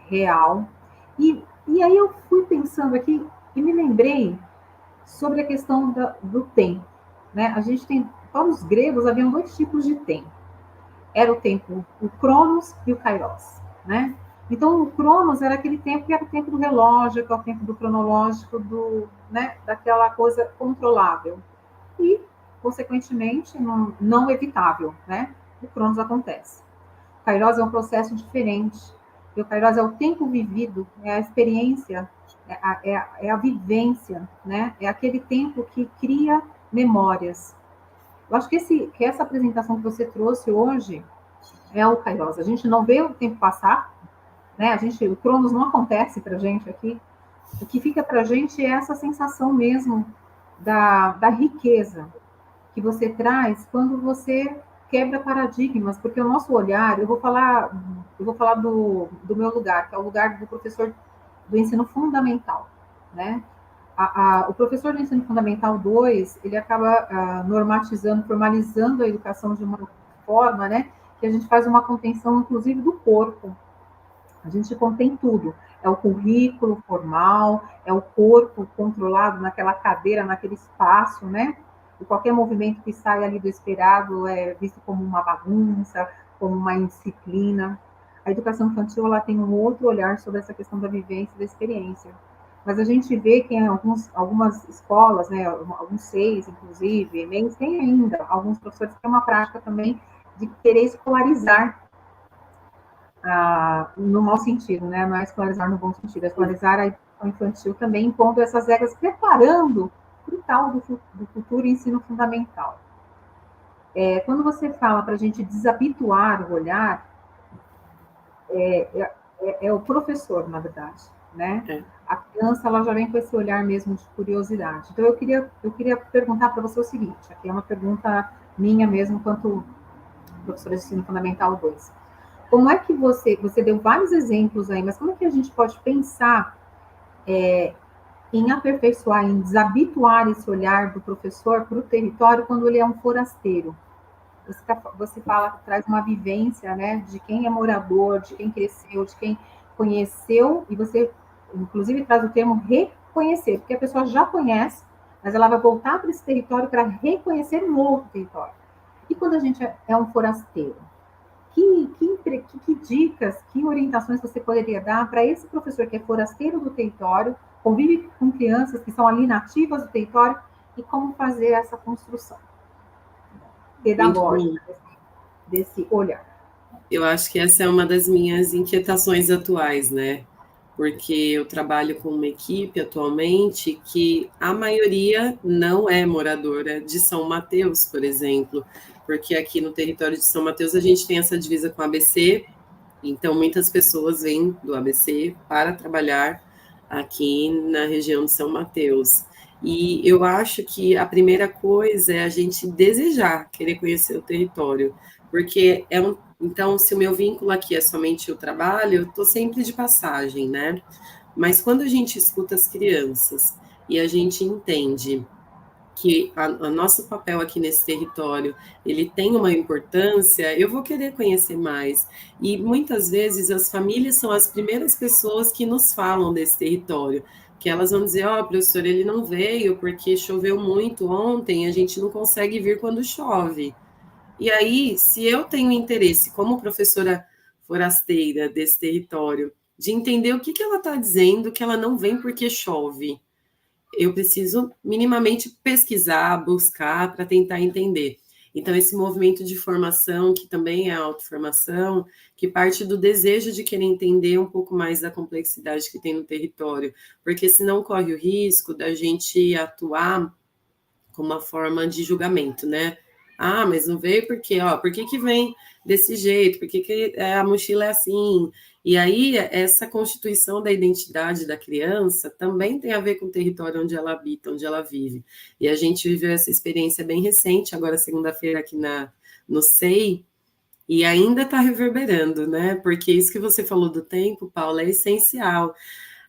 real. E aí eu fui pensando aqui e me lembrei sobre a questão do tempo, né? A gente tem, para os gregos, haviam dois tipos de tempo. Era o tempo, o Cronos e o Kairos, né? Então, o Cronos era aquele tempo que era o tempo do relógio, que é o tempo do cronológico, né, daquela coisa controlável. E, consequentemente, não evitável, né? O Cronos acontece. O Kairos é um processo diferente. E o Kairos é o tempo vivido, é a experiência, é a vivência, né? É aquele tempo que cria memórias. Eu acho que essa apresentação que você trouxe hoje é o Kairos. A gente não vê o tempo passar, né? O Cronos não acontece para a gente aqui. O que fica para a gente é essa sensação mesmo da riqueza que você traz quando você quebra paradigmas, porque o nosso olhar, eu vou falar do meu lugar, que é o lugar do professor do ensino fundamental, né? O professor do ensino fundamental 2, ele acaba normatizando, formalizando a educação de uma forma, né, que a gente faz uma contenção, inclusive, do corpo. A gente contém tudo. É o currículo formal, é o corpo controlado naquela cadeira, naquele espaço, né? E qualquer movimento que sai ali do esperado é visto como uma bagunça, como uma indisciplina. A educação infantil, ela tem um outro olhar sobre essa questão da vivência e da experiência. Mas a gente vê que em algumas escolas, né, alguns SEIs, inclusive, EMEIs, tem ainda alguns professores que têm uma prática também de querer escolarizar, no mau sentido, né? Não é escolarizar no bom sentido, é escolarizar a educação infantil também, impondo essas regras, preparando para o tal do futuro ensino fundamental. Quando você fala para a gente desabituar o olhar, é o professor, na verdade, né? A criança, ela já vem com esse olhar mesmo de curiosidade. Então, eu queria perguntar para você o seguinte, aqui é uma pergunta minha mesmo, quanto professora de ensino fundamental 2. Como é que você deu vários exemplos aí, mas como é que a gente pode pensar em aperfeiçoar, em desabituar esse olhar do professor para o território quando ele é um forasteiro. Você fala que traz uma vivência, né, de quem é morador, de quem cresceu, de quem conheceu, e você, inclusive, traz o termo reconhecer, porque a pessoa já conhece, mas ela vai voltar para esse território para reconhecer um outro território. E quando a gente é um forasteiro, que dicas, que orientações você poderia dar para esse professor que é forasteiro do território, convive com crianças que são ali nativas do território, e como fazer essa construção pedagógica desse olhar? Eu acho que essa é uma das minhas inquietações atuais, né? Porque eu trabalho com uma equipe atualmente que a maioria não é moradora de São Mateus, por exemplo, porque aqui no território de São Mateus a gente tem essa divisa com o ABC, então muitas pessoas vêm do ABC para trabalhar aqui na região de São Mateus. E eu acho que a primeira coisa é a gente desejar, querer conhecer o território, porque então, se o meu vínculo aqui é somente o trabalho, eu estou sempre de passagem, né? Mas quando a gente escuta as crianças e a gente entende que a nosso papel aqui nesse território, ele tem uma importância, eu vou querer conhecer mais. E muitas vezes as famílias são as primeiras pessoas que nos falam desse território, que elas vão dizer, ó, professor, ele não veio porque choveu muito ontem, a gente não consegue vir quando chove. E aí, se eu tenho interesse, como professora forasteira desse território, de entender o que ela está dizendo, que ela não vem porque chove, eu preciso minimamente pesquisar, buscar para tentar entender. Então, esse movimento de formação, que também é autoformação, que parte do desejo de querer entender um pouco mais da complexidade que tem no território, porque senão corre o risco da gente atuar como uma forma de julgamento, né? Ah, mas não veio porque, ó, por que vem desse jeito? Por que a mochila é assim? E aí, essa constituição da identidade da criança também tem a ver com o território onde ela habita, onde ela vive. E a gente viveu essa experiência bem recente, agora segunda-feira aqui no SEI, e ainda está reverberando, né? Porque isso que você falou do tempo, Paula, é essencial.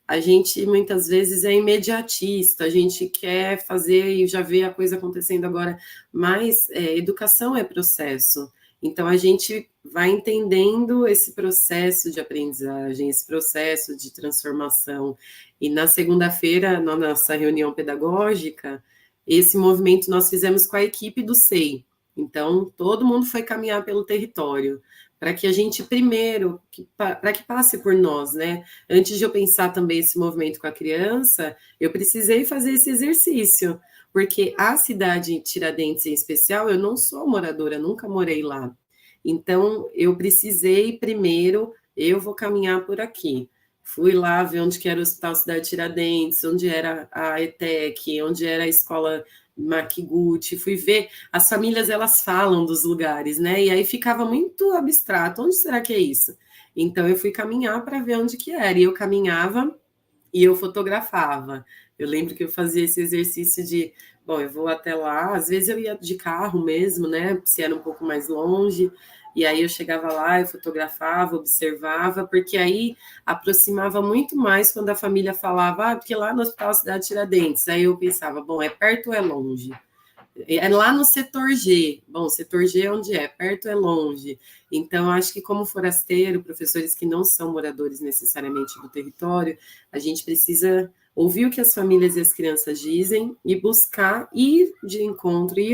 A gente muitas vezes é imediatista, a gente quer fazer e já vê a coisa acontecendo agora, mas educação é processo. Então a gente vai entendendo esse processo de aprendizagem, esse processo de transformação. E na segunda-feira, na nossa reunião pedagógica, esse movimento nós fizemos com a equipe do SEI. Então, todo mundo foi caminhar pelo território, para que a gente primeiro, para que passe por nós, né? Antes de eu pensar também esse movimento com a criança, eu precisei fazer esse exercício, porque a cidade de Tiradentes em especial, eu não sou moradora, nunca morei lá. Então, eu precisei primeiro, eu vou caminhar por aqui. Fui lá ver onde que era o Hospital Cidade Tiradentes, onde era a ETEC, onde era a escola Makiguchi, fui ver, as famílias elas falam dos lugares, né? E aí ficava muito abstrato, onde será que é isso? Então eu fui caminhar para ver onde que era, e eu caminhava e eu fotografava. Eu lembro que eu fazia esse exercício de, bom, eu vou até lá, às vezes eu ia de carro mesmo, né? Se era um pouco mais longe, e aí eu chegava lá, eu fotografava, observava, porque aí aproximava muito mais quando a família falava, porque lá no Hospital Cidade Tiradentes, aí eu pensava, bom, é perto ou é longe? É lá no setor G. Bom, setor G é onde é, perto é longe. Então, acho que como forasteiro, professores que não são moradores necessariamente do território, a gente precisa ouvir o que as famílias e as crianças dizem e buscar ir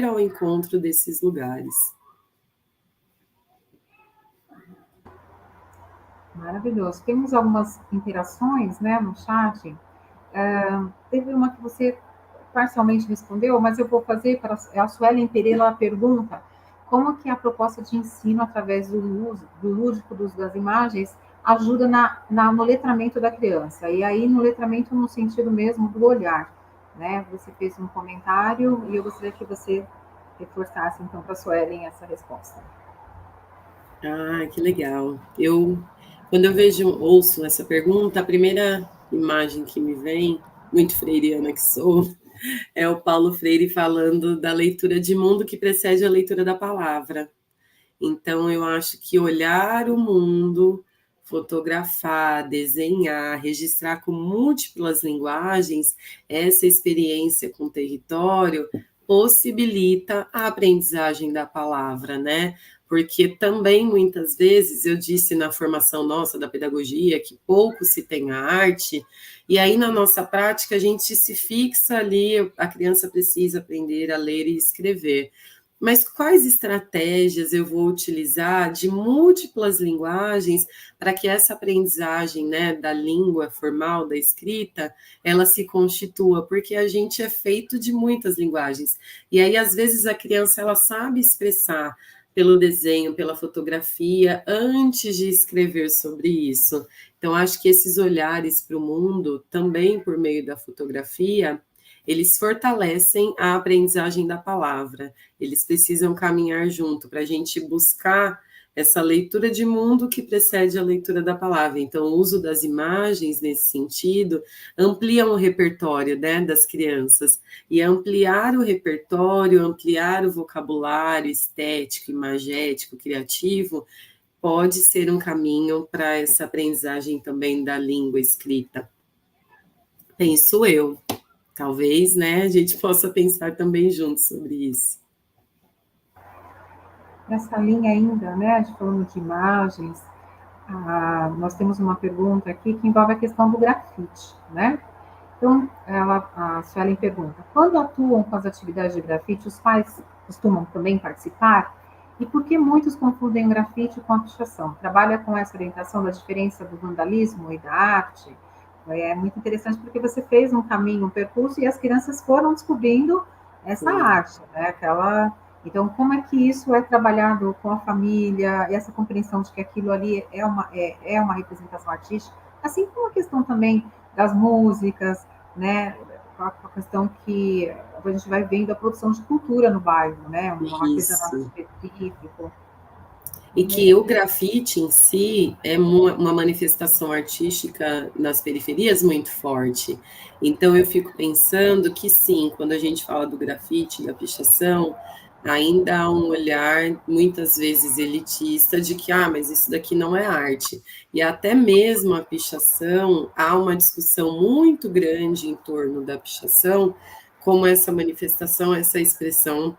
ao encontro desses lugares. Maravilhoso. Temos algumas interações, né, no chat. Teve uma que você parcialmente respondeu, mas eu vou fazer para a Suelen Pereira. Ela pergunta como que a proposta de ensino através do lúdico das imagens ajuda no letramento da criança. E aí no letramento no sentido mesmo do olhar, né? Você fez um comentário e eu gostaria que você reforçasse então para a Suelen essa resposta. Ah, que legal. Quando eu ouço essa pergunta, a primeira imagem que me vem, muito freiriana que sou, é o Paulo Freire falando da leitura de mundo que precede a leitura da palavra. Então, eu acho que olhar o mundo fotografar, desenhar, registrar com múltiplas linguagens, essa experiência com o território possibilita a aprendizagem da palavra, né? Porque também, muitas vezes, eu disse na formação nossa da pedagogia que pouco se tem a arte, e aí na nossa prática a gente se fixa ali, a criança precisa aprender a ler e escrever. Mas quais estratégias eu vou utilizar de múltiplas linguagens para que essa aprendizagem, né, da língua formal, da escrita, ela se constitua? Porque a gente é feito de muitas linguagens. E aí, às vezes, a criança ela sabe expressar pelo desenho, pela fotografia, antes de escrever sobre isso. Então, acho que esses olhares para o mundo, também por meio da fotografia, eles fortalecem a aprendizagem da palavra. Eles precisam caminhar junto para a gente buscar essa leitura de mundo que precede a leitura da palavra. Então, o uso das imagens, nesse sentido, amplia o repertório, né, das crianças. E ampliar o repertório, ampliar o vocabulário estético, imagético, criativo, pode ser um caminho para essa aprendizagem também da língua escrita. Penso eu. Talvez, né, a gente possa pensar também juntos sobre isso. Nessa linha ainda, né, falando de imagens, nós temos uma pergunta aqui que envolve a questão do grafite, né? Então, a Suelen pergunta, quando atuam com as atividades de grafite, os pais costumam também participar? E por que muitos confundem o grafite com a pichação? Trabalha com essa orientação da diferença do vandalismo e da arte? É muito interessante porque você fez um caminho, um percurso, e as crianças foram descobrindo essa arte, né? Então, como é que isso é trabalhado com a família, essa compreensão de que aquilo ali é uma representação artística, assim como a questão também das músicas, né? A questão que a gente vai vendo a produção de cultura no bairro, né? Um artesanato específico. E que o grafite em si é uma manifestação artística nas periferias muito forte. Então, eu fico pensando que, sim, quando a gente fala do grafite, da pichação, ainda há um olhar, muitas vezes, elitista, de que, mas isso daqui não é arte. E até mesmo a pichação, há uma discussão muito grande em torno da pichação, como essa manifestação, essa expressão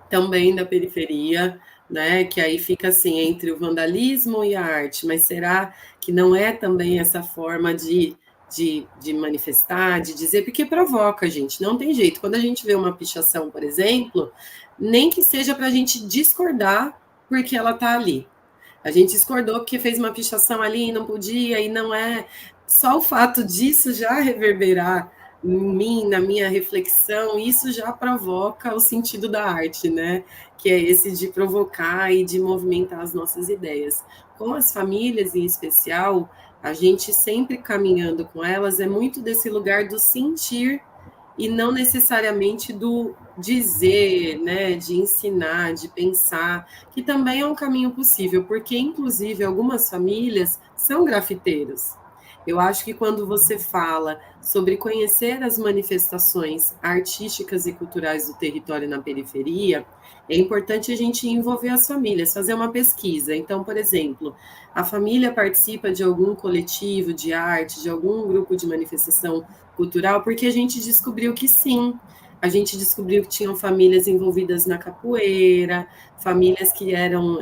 também da periferia, né, que aí fica assim, entre o vandalismo e a arte, mas será que não é também essa forma de manifestar, de dizer, porque provoca, gente, não tem jeito. Quando a gente vê uma pichação, por exemplo, nem que seja para a gente discordar porque ela está ali. A gente discordou porque fez uma pichação ali e não podia, e não é... Só o fato disso já reverberar em mim, na minha reflexão, isso já provoca o sentido da arte, né? Que é esse de provocar e de movimentar as nossas ideias. Com as famílias, em especial, a gente sempre caminhando com elas, é muito desse lugar do sentir e não necessariamente do dizer, né, de ensinar, de pensar, que também é um caminho possível, porque, inclusive, algumas famílias são grafiteiros. Eu acho que quando você fala sobre conhecer as manifestações artísticas e culturais do território na periferia, é importante a gente envolver as famílias, fazer uma pesquisa. Então, por exemplo, a família participa de algum coletivo de arte, de algum grupo de manifestação cultural, porque a gente descobriu que sim, a gente descobriu que tinham famílias envolvidas na capoeira, famílias que eram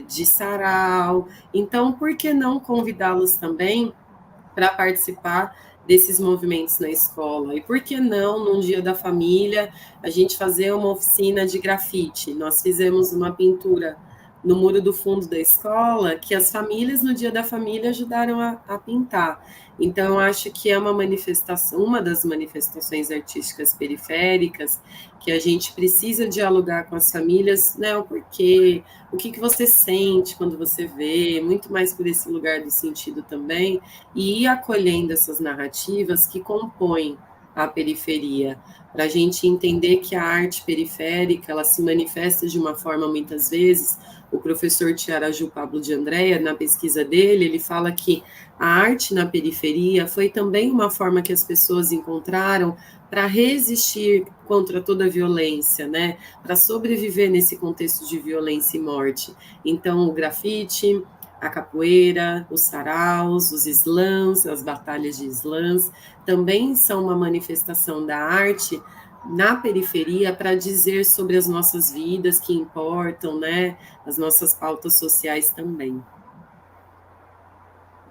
de sarau. Então, por que não convidá-los também para participar desses movimentos na escola? E por que não, num dia da família, a gente fazer uma oficina de grafite? Nós fizemos uma pintura no muro do fundo da escola, que as famílias, no dia da família, ajudaram a pintar. Então, eu acho que é uma manifestação, uma das manifestações artísticas periféricas, que a gente precisa dialogar com as famílias, né, o porquê, o que você sente quando você vê, muito mais por esse lugar do sentido também, e ir acolhendo essas narrativas que compõem a periferia, para a gente entender que a arte periférica, ela se manifesta de uma forma, muitas vezes, o professor Tiaraju Pablo de Andréa, na pesquisa dele, ele fala que a arte na periferia foi também uma forma que as pessoas encontraram para resistir contra toda a violência, né? Para sobreviver nesse contexto de violência e morte. Então, o grafite, A capoeira, os saraus, os slams, as batalhas de slams, também são uma manifestação da arte na periferia para dizer sobre as nossas vidas que importam, né? As nossas pautas sociais também.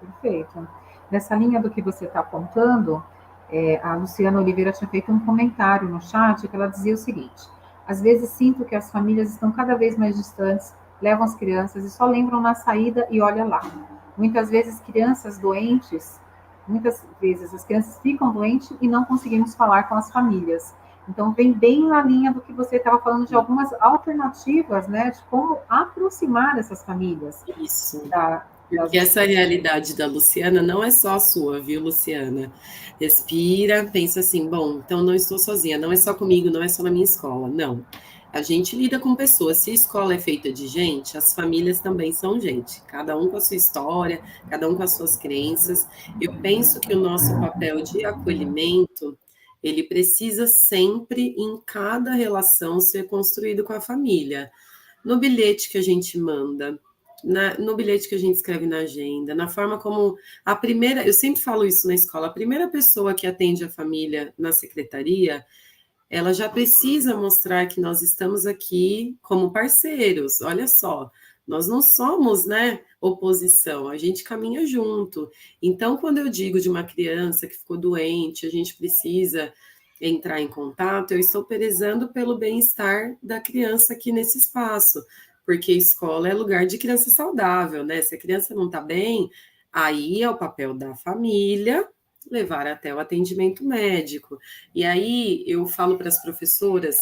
Perfeito. Nessa linha do que você está apontando, a Luciana Oliveira tinha feito um comentário no chat que ela dizia o seguinte: às vezes sinto que as famílias estão cada vez mais distantes, levam as crianças e só lembram na saída e olha lá. Muitas vezes muitas vezes as crianças ficam doentes e não conseguimos falar com as famílias. Então, vem bem na linha do que você estava falando de algumas alternativas, né, de como aproximar essas famílias. Isso. Porque essa realidade da Luciana não é só a sua, viu, Luciana? Respira, pensa assim, bom, então não estou sozinha, não é só comigo, não é só na minha escola, não. A gente lida com pessoas, se a escola é feita de gente, as famílias também são gente, cada um com a sua história, cada um com as suas crenças. Eu penso que o nosso papel de acolhimento, ele precisa sempre, em cada relação, ser construído com a família. No bilhete que a gente manda, no bilhete que a gente escreve na agenda, na forma como eu sempre falo isso na escola, a primeira pessoa que atende a família na secretaria, ela já precisa mostrar que nós estamos aqui como parceiros, olha só, nós não somos, né, oposição, a gente caminha junto. Então, quando eu digo de uma criança que ficou doente, a gente precisa entrar em contato, eu estou prezando pelo bem-estar da criança aqui nesse espaço, porque escola é lugar de criança saudável, né? Se a criança não está bem, aí é o papel da família levar até o atendimento médico. E aí eu falo para as professoras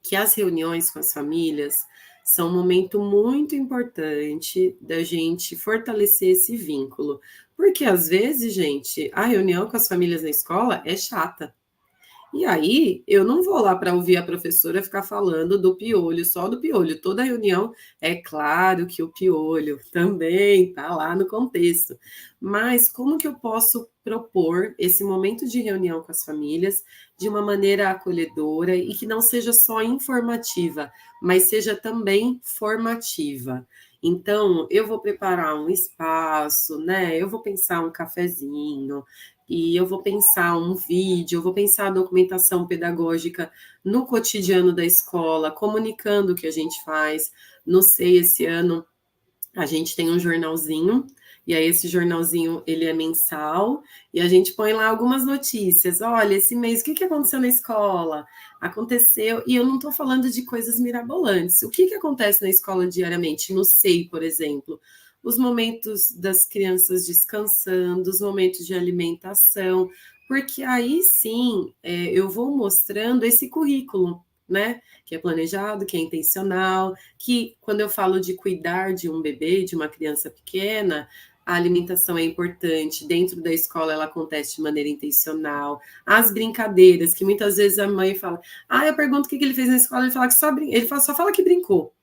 que as reuniões com as famílias são um momento muito importante da gente fortalecer esse vínculo. Porque às vezes, gente, a reunião com as famílias na escola é chata. E aí, eu não vou lá para ouvir a professora ficar falando do piolho, só do piolho. Toda reunião, é claro que o piolho também está lá no contexto. Mas como que eu posso propor esse momento de reunião com as famílias de uma maneira acolhedora e que não seja só informativa, mas seja também formativa? Então, eu vou preparar um espaço, né? Eu vou pensar um cafezinho, e eu vou pensar um vídeo, eu vou pensar a documentação pedagógica no cotidiano da escola, comunicando o que a gente faz. No SEI, esse ano, a gente tem um jornalzinho, e aí esse jornalzinho, ele é mensal, e a gente põe lá algumas notícias. Olha, esse mês, o que aconteceu na escola? Aconteceu, e eu não estou falando de coisas mirabolantes. O que acontece na escola diariamente? No SEI, por exemplo, os momentos das crianças descansando, os momentos de alimentação, porque aí sim eu vou mostrando esse currículo, né? Que é planejado, que é intencional, que quando eu falo de cuidar de um bebê, de uma criança pequena, a alimentação é importante, dentro da escola ela acontece de maneira intencional, as brincadeiras, que muitas vezes a mãe fala, eu pergunto o que ele fez na escola, ele fala que só fala que brincou.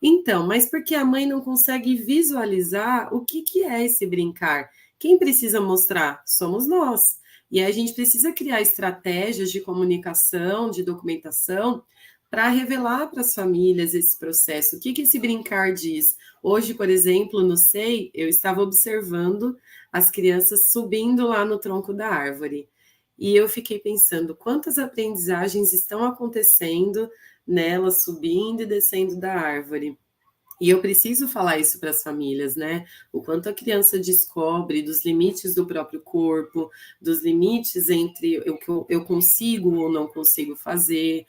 Então, mas porque a mãe não consegue visualizar o que é esse brincar? Quem precisa mostrar? Somos nós. E aí a gente precisa criar estratégias de comunicação, de documentação, para revelar para as famílias esse processo. O que esse brincar diz? Hoje, por exemplo, no SEI, eu estava observando as crianças subindo lá no tronco da árvore. E eu fiquei pensando quantas aprendizagens estão acontecendo nela subindo e descendo da árvore. E eu preciso falar isso para as famílias, né? O quanto a criança descobre dos limites do próprio corpo, dos limites entre o que eu consigo ou não consigo fazer,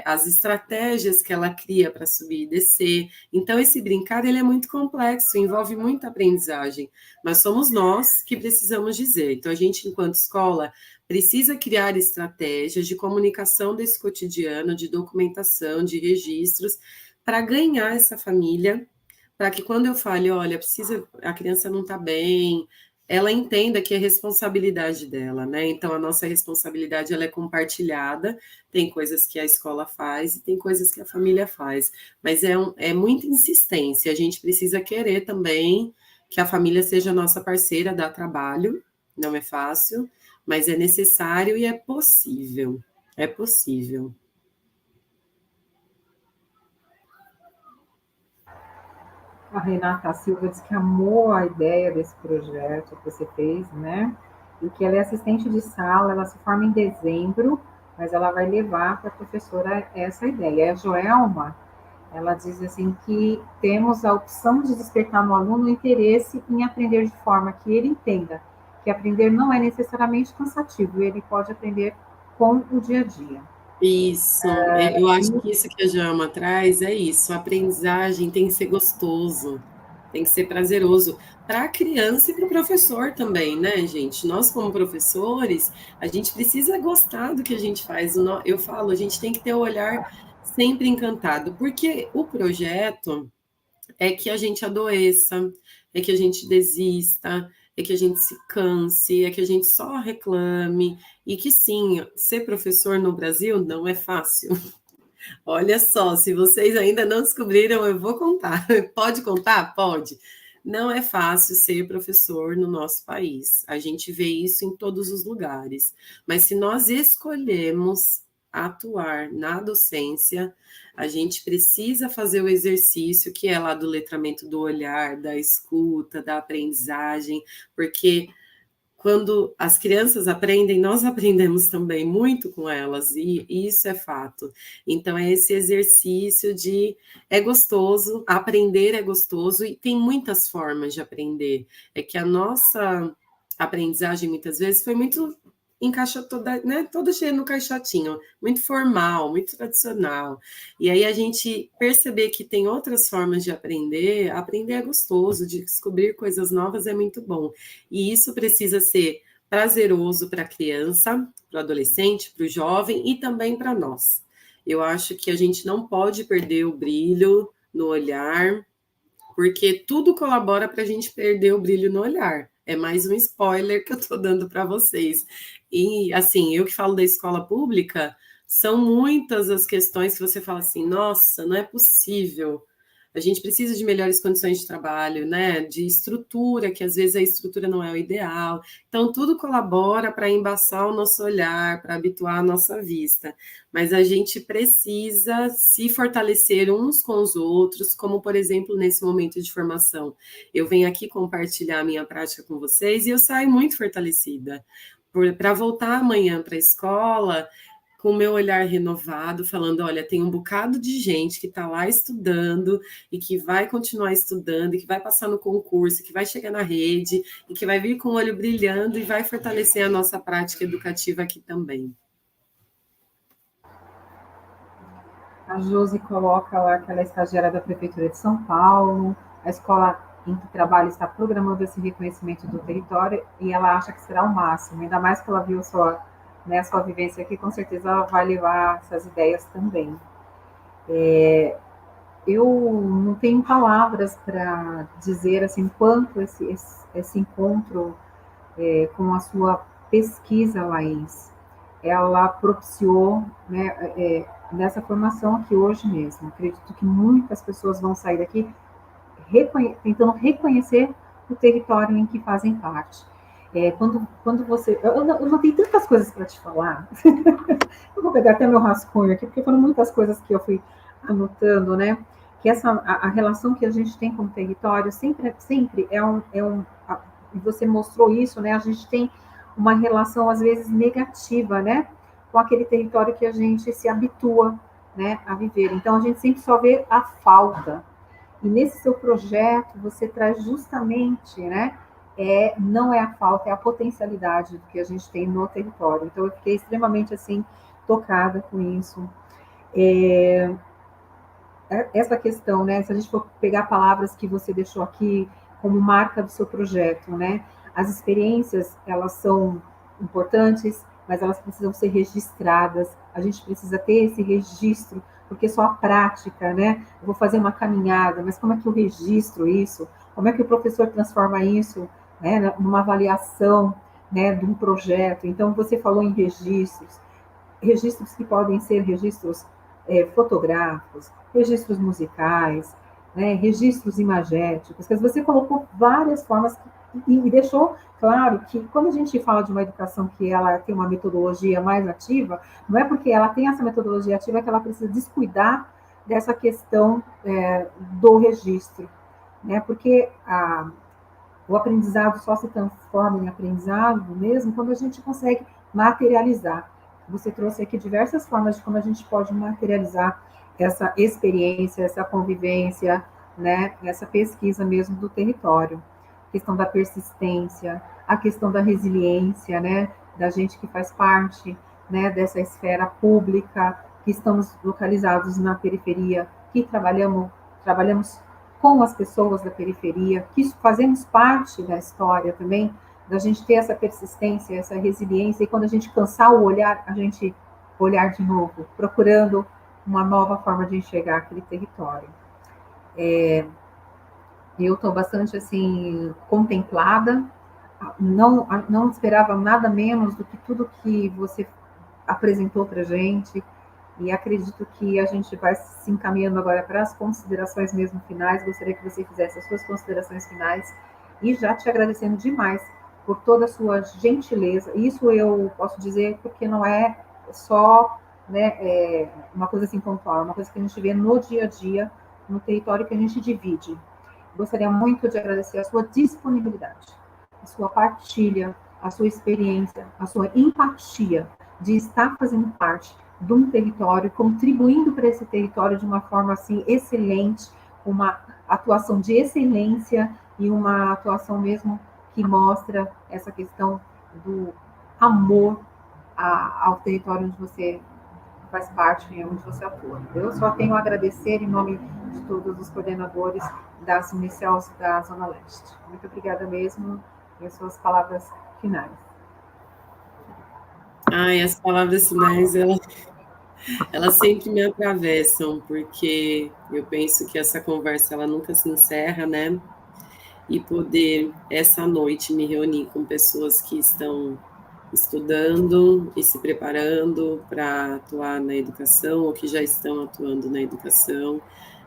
as estratégias que ela cria para subir e descer. Então, esse brincar, ele é muito complexo, envolve muita aprendizagem, mas somos nós que precisamos dizer. Então, a gente, enquanto escola, precisa criar estratégias de comunicação desse cotidiano, de documentação, de registros, para ganhar essa família, para que quando eu fale, olha, a criança não está bem, ela entenda que é responsabilidade dela, né? Então, a nossa responsabilidade, ela é compartilhada, tem coisas que a escola faz e tem coisas que a família faz, mas é muita insistência, a gente precisa querer também que a família seja nossa parceira, dá trabalho, não é fácil, mas é necessário e é possível, é possível. A Renata Silva disse que amou a ideia desse projeto que você fez, né? E que ela é assistente de sala, ela se forma em dezembro, mas ela vai levar para a professora essa ideia. A Joelma, ela diz assim que temos a opção de despertar no aluno o interesse em aprender de forma que ele entenda que aprender não é necessariamente cansativo, ele pode aprender com o dia a dia. Isso, eu acho que isso que a Jama traz é isso. A aprendizagem tem que ser gostoso, tem que ser prazeroso para a criança e para o professor também, né, gente? Nós, como professores, a gente precisa gostar do que a gente faz. Eu falo, a gente tem que ter o olhar sempre encantado, porque o projeto é que a gente adoeça, é que a gente desista, é que a gente se canse, é que a gente só reclame, e que sim, ser professor no Brasil não é fácil. Olha só, se vocês ainda não descobriram, eu vou contar. Pode contar? Pode. Não é fácil ser professor no nosso país. A gente vê isso em todos os lugares. Mas se nós escolhemos atuar na docência, a gente precisa fazer o exercício que é lá do letramento do olhar, da escuta, da aprendizagem, porque quando as crianças aprendem, nós aprendemos também muito com elas, e isso é fato. Então, é esse exercício de é gostoso, aprender é gostoso, e tem muitas formas de aprender. É que a nossa aprendizagem, muitas vezes, foi muito encaixa toda, né, toda cheia no caixotinho, muito formal, muito tradicional. E aí a gente perceber que tem outras formas de aprender é gostoso, de descobrir coisas novas é muito bom. E isso precisa ser prazeroso para a criança, para o adolescente, para o jovem e também para nós. Eu acho que a gente não pode perder o brilho no olhar, porque tudo colabora para a gente perder o brilho no olhar. É mais um spoiler que eu estou dando para vocês. E, assim, eu que falo da escola pública, são muitas as questões que você fala assim, nossa, não é possível. A gente precisa de melhores condições de trabalho, né? De estrutura, que às vezes a estrutura não é o ideal. Então, tudo colabora para embaçar o nosso olhar, para habituar a nossa vista. Mas a gente precisa se fortalecer uns com os outros, como, por exemplo, nesse momento de formação. Eu venho aqui compartilhar a minha prática com vocês e eu saio muito fortalecida. Para voltar amanhã para a escola, com o meu olhar renovado, falando, olha, tem um bocado de gente que está lá estudando e que vai continuar estudando, e que vai passar no concurso, que vai chegar na rede, e que vai vir com o olho brilhando e vai fortalecer a nossa prática educativa aqui também. A Josi coloca lá que ela é estagiária da Prefeitura de São Paulo, a escola em que trabalha está programando esse reconhecimento do território e ela acha que será o máximo, ainda mais que ela viu sua vivência aqui, com certeza ela vai levar essas ideias também. Eu não tenho palavras para dizer assim quanto esse encontro com a sua pesquisa, Laís, ela propiciou, né, nessa formação aqui hoje mesmo. Acredito que muitas pessoas vão sair daqui tentando reconhecer o território em que fazem parte. Quando você... Eu não tenho tantas coisas para te falar. Eu vou pegar até meu rascunho aqui, porque foram muitas coisas que eu fui anotando, né? Que a relação que a gente tem com o território sempre e você mostrou isso, né? A gente tem uma relação, às vezes, negativa, né? Com aquele território que a gente se habitua, né, a viver. Então, a gente sempre só vê a falta. E nesse seu projeto, você traz justamente, né, não é a falta, é a potencialidade que a gente tem no território. Então, eu fiquei extremamente, assim, tocada com isso. Essa questão, né, se a gente for pegar palavras que você deixou aqui como marca do seu projeto, né, as experiências, elas são importantes, mas elas precisam ser registradas, a gente precisa ter esse registro, porque só a prática, né, eu vou fazer uma caminhada, mas como é que eu registro isso? Como é que o professor transforma isso, né, numa avaliação, né, de um projeto? Então, você falou em registros que podem ser registros fotográficos, registros musicais, né, registros imagéticos, que você colocou várias formas e deixou claro que quando a gente fala de uma educação que ela tem uma metodologia mais ativa, não é porque ela tem essa metodologia ativa que ela precisa descuidar dessa questão do registro, né? Porque o aprendizado só se transforma em aprendizado mesmo quando a gente consegue materializar. Você trouxe aqui diversas formas de como a gente pode materializar essa experiência, essa convivência, né? Essa pesquisa mesmo do território. A questão da persistência, a questão da resiliência, né? Da gente que faz parte, né? Dessa esfera pública, que estamos localizados na periferia, que trabalhamos com as pessoas da periferia, que fazemos parte da história também, da gente ter essa persistência, essa resiliência, e quando a gente cansar o olhar, a gente olhar de novo, procurando uma nova forma de enxergar aquele território. Eu estou bastante, assim, contemplada, não esperava nada menos do que tudo que você apresentou para a gente, e acredito que a gente vai se encaminhando agora para as considerações mesmo finais. Gostaria que você fizesse as suas considerações finais e já te agradecendo demais por toda a sua gentileza. Isso eu posso dizer porque não é só, né, uma coisa assim pontual, é uma coisa que a gente vê no dia a dia, no território que a gente divide. Gostaria muito de agradecer a sua disponibilidade, a sua partilha, a sua experiência, a sua empatia de estar fazendo parte de um território, contribuindo para esse território de uma forma assim excelente, uma atuação de excelência e uma atuação mesmo que mostra essa questão do amor ao território onde você faz parte e onde você atua. Eu só tenho a agradecer em nome de todos os coordenadores das Unicels da Zona Leste. Muito obrigada mesmo, e as suas palavras finais. Ai, as palavras finais, elas sempre me atravessam, porque eu penso que essa conversa, ela nunca se encerra, né? E poder, essa noite, me reunir com pessoas que estão estudando e se preparando para atuar na educação, ou que já estão atuando na educação,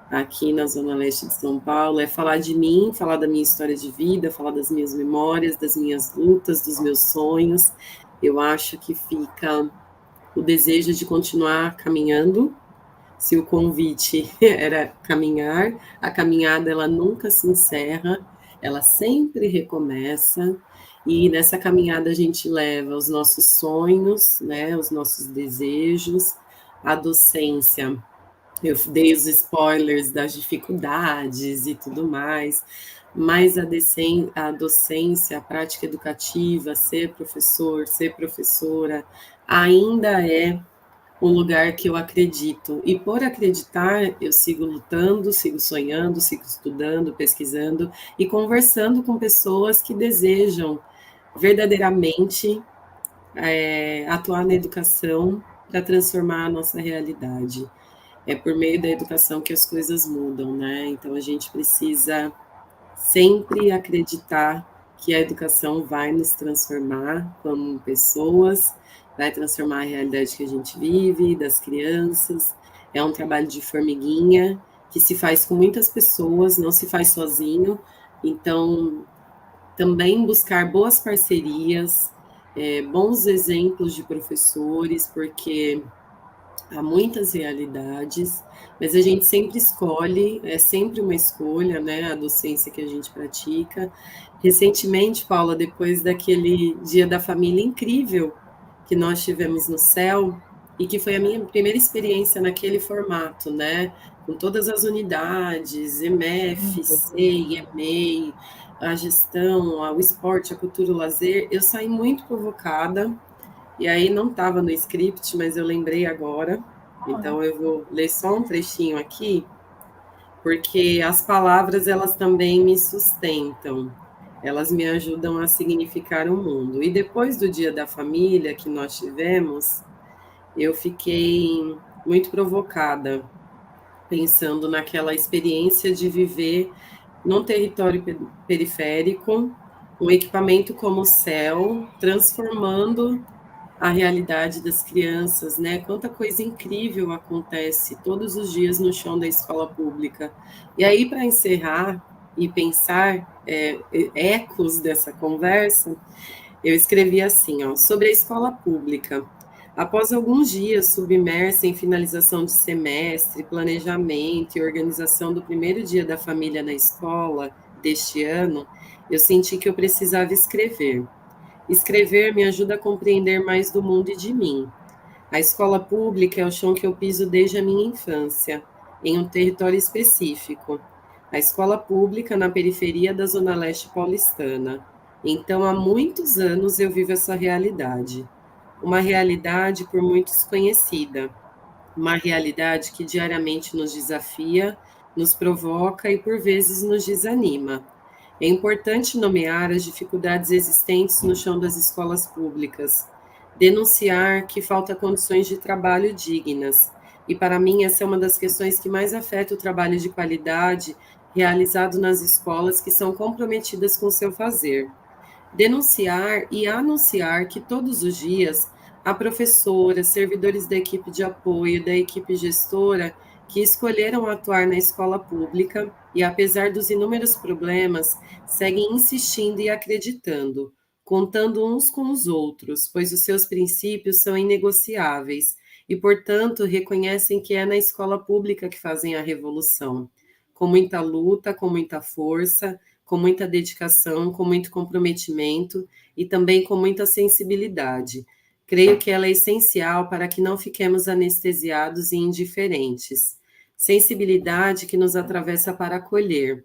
aqui na Zona Leste de São Paulo, é falar de mim, falar da minha história de vida, falar das minhas memórias, das minhas lutas, dos meus sonhos. Eu acho que fica o desejo de continuar caminhando. Se o convite era caminhar, a caminhada ela nunca se encerra, ela sempre recomeça, e nessa caminhada a gente leva os nossos sonhos, né, os nossos desejos, a docência. Eu dei os spoilers das dificuldades e tudo mais, mas a docência, a prática educativa, ser professor, ser professora, ainda é um lugar que eu acredito. E por acreditar, eu sigo lutando, sigo sonhando, sigo estudando, pesquisando e conversando com pessoas que desejam verdadeiramente atuar na educação para transformar a nossa realidade. É por meio da educação que as coisas mudam, né? Então a gente precisa sempre acreditar que a educação vai nos transformar como pessoas, vai transformar a realidade que a gente vive, das crianças. É um trabalho de formiguinha que se faz com muitas pessoas, não se faz sozinho. Então, também buscar boas parcerias, bons exemplos de professores, porque há muitas realidades, mas a gente sempre escolhe, é sempre uma escolha, né, a docência que a gente pratica. Recentemente, Paula, depois daquele Dia da Família incrível que nós tivemos no CEL, e que foi a minha primeira experiência naquele formato, né, com todas as unidades, EMEF, SEI, EMEI, a gestão, o esporte, a cultura, o lazer, eu saí muito provocada. E aí não estava no script, mas eu lembrei agora. Então eu vou ler só um trechinho aqui, porque as palavras, elas também me sustentam. Elas me ajudam a significar o mundo. E depois do Dia da Família que nós tivemos, eu fiquei muito provocada, pensando naquela experiência de viver num território periférico, um equipamento como o CEL, transformando a realidade das crianças, né? Quanta coisa incrível acontece todos os dias no chão da escola pública. E aí, para encerrar e pensar ecos dessa conversa, eu escrevi assim, ó, sobre a escola pública. Após alguns dias submersa em finalização de semestre, planejamento e organização do primeiro dia da família na escola deste ano, eu senti que eu precisava escrever. Escrever me ajuda a compreender mais do mundo e de mim. A escola pública é o chão que eu piso desde a minha infância, em um território específico. A escola pública na periferia da Zona Leste paulistana. Então, há muitos anos eu vivo essa realidade. Uma realidade por muitos conhecida. Uma realidade que diariamente nos desafia, nos provoca e, por vezes, nos desanima. É importante nomear as dificuldades existentes no chão das escolas públicas, denunciar que falta condições de trabalho dignas, e para mim essa é uma das questões que mais afeta o trabalho de qualidade realizado nas escolas que são comprometidas com o seu fazer. Denunciar e anunciar que todos os dias há professoras, servidores da equipe de apoio, da equipe gestora, que escolheram atuar na escola pública e, apesar dos inúmeros problemas, seguem insistindo e acreditando, contando uns com os outros, pois os seus princípios são inegociáveis e, portanto, reconhecem que é na escola pública que fazem a revolução, com muita luta, com muita força, com muita dedicação, com muito comprometimento e também com muita sensibilidade. Creio que ela é essencial para que não fiquemos anestesiados e indiferentes. Sensibilidade que nos atravessa para acolher.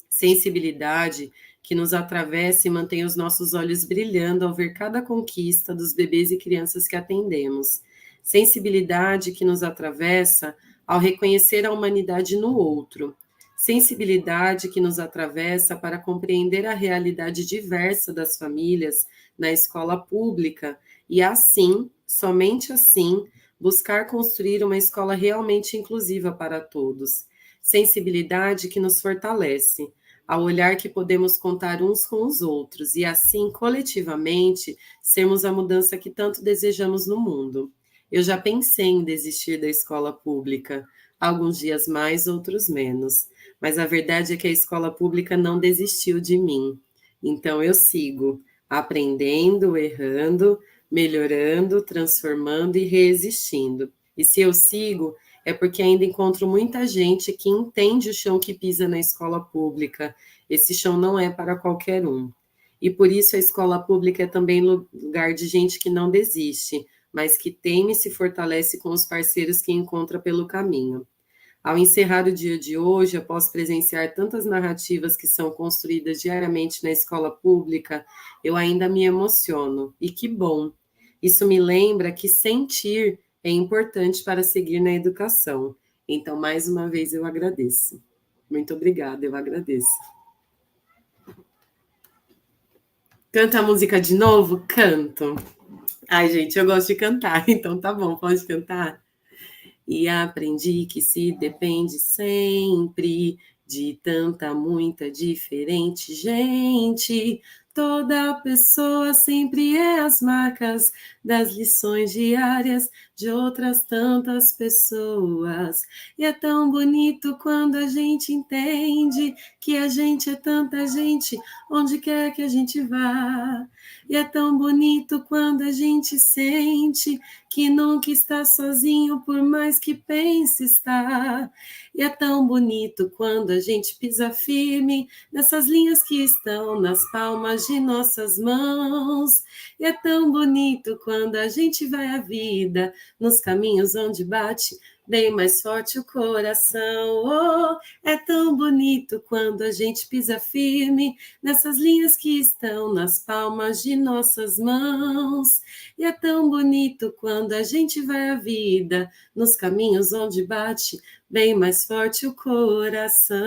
Sensibilidade que nos atravessa e mantém os nossos olhos brilhando ao ver cada conquista dos bebês e crianças que atendemos. Sensibilidade que nos atravessa ao reconhecer a humanidade no outro. Sensibilidade que nos atravessa para compreender a realidade diversa das famílias na escola pública e assim, somente assim, buscar construir uma escola realmente inclusiva para todos. Sensibilidade que nos fortalece, ao olhar que podemos contar uns com os outros e assim, coletivamente, sermos a mudança que tanto desejamos no mundo. Eu já pensei em desistir da escola pública, alguns dias mais, outros menos. Mas a verdade é que a escola pública não desistiu de mim. Então eu sigo, aprendendo, errando, melhorando, transformando e resistindo. E se eu sigo, é porque ainda encontro muita gente que entende o chão que pisa na escola pública. Esse chão não é para qualquer um. E por isso a escola pública é também lugar de gente que não desiste, mas que teme e se fortalece com os parceiros que encontra pelo caminho. Ao encerrar o dia de hoje, após presenciar tantas narrativas que são construídas diariamente na escola pública, eu ainda me emociono. E que bom! Isso me lembra que sentir é importante para seguir na educação. Então, mais uma vez, eu agradeço. Muito obrigada, eu agradeço. Canta a música de novo? Canto. Ai, gente, eu gosto de cantar, então tá bom, pode cantar? E aprendi que se depende sempre de tanta, muita, diferente gente. Toda pessoa sempre é as marcas das lições diárias de outras tantas pessoas. E é tão bonito quando a gente entende que a gente é tanta gente, onde quer que a gente vá. E é tão bonito quando a gente sente que nunca está sozinho, por mais que pense estar. E é tão bonito quando a gente pisa firme nessas linhas que estão nas palmas de nossas mãos. E é tão bonito quando a gente vai à vida nos caminhos onde bate bem mais forte o coração. Oh, é tão bonito quando a gente pisa firme nessas linhas que estão nas palmas de nossas mãos. E é tão bonito quando a gente vai à vida nos caminhos onde bate bem mais forte o coração.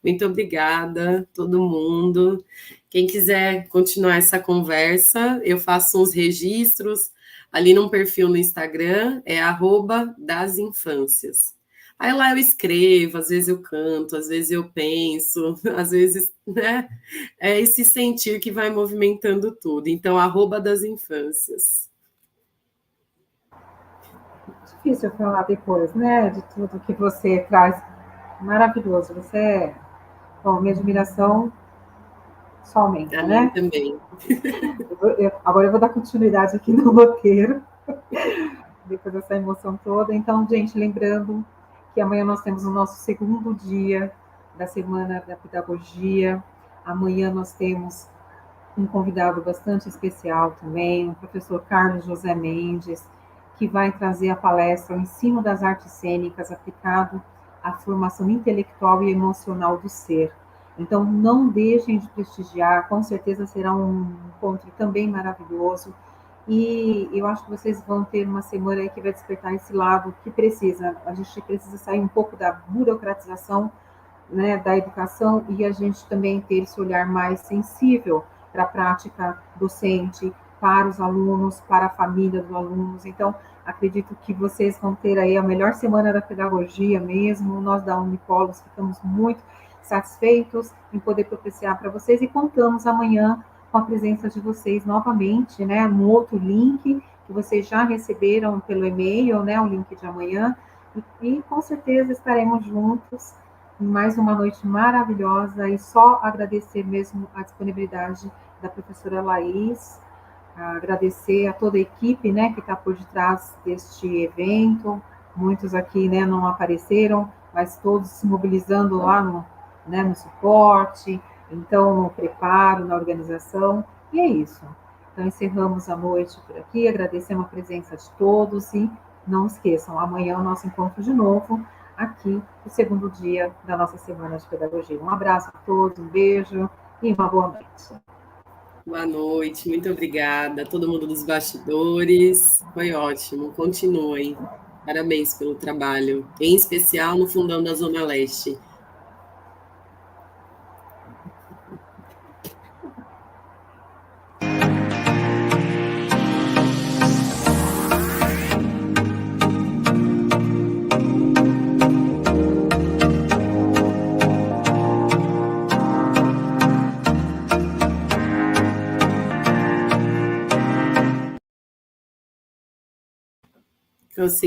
Muito obrigada, todo mundo. Quem quiser continuar essa conversa, eu faço uns registros ali num perfil no Instagram, é @dasinfâncias. Aí lá eu escrevo, às vezes eu canto, às vezes eu penso, às vezes, né? É esse sentir que vai movimentando tudo. Então, @dasinfâncias. Difícil falar depois, né? De tudo que você traz. Maravilhoso. Você é, bom, minha admiração só aumenta, A mim né? também. Agora eu vou dar continuidade aqui no roteiro, depois dessa emoção toda. Então, gente, lembrando que amanhã nós temos o nosso segundo dia da Semana da Pedagogia. Amanhã nós temos um convidado bastante especial também, o professor Carlos José Mendes, que vai trazer a palestra O Ensino das Artes Cênicas aplicado à formação intelectual e emocional do ser. Então, não deixem de prestigiar, com certeza será um encontro também maravilhoso, e eu acho que vocês vão ter uma semana aí que vai despertar esse lado que precisa. A gente precisa sair um pouco da burocratização, né, da educação, e a gente também ter esse olhar mais sensível para a prática docente, para os alunos, para a família dos alunos. Então, acredito que vocês vão ter aí a melhor semana da pedagogia mesmo. Nós da Unipolos ficamos muito satisfeitos em poder propiciar para vocês e contamos amanhã com a presença de vocês novamente, né, no outro link que vocês já receberam pelo e-mail, né, o link de amanhã, e com certeza estaremos juntos em mais uma noite maravilhosa, e só agradecer mesmo a disponibilidade da professora Laís, agradecer a toda a equipe, né, que está por detrás deste evento. Muitos aqui, né, não apareceram, mas todos se mobilizando lá no, né, no suporte, então no preparo, na organização, e é isso. Então encerramos a noite por aqui, agradecemos a presença de todos e não esqueçam, amanhã é o nosso encontro de novo, aqui, no segundo dia da nossa Semana de Pedagogia. Um abraço a todos, um beijo e uma boa noite. Boa noite, muito obrigada a todo mundo dos bastidores, foi ótimo, continuem, parabéns pelo trabalho, em especial no Fundão da Zona Leste. Consegui.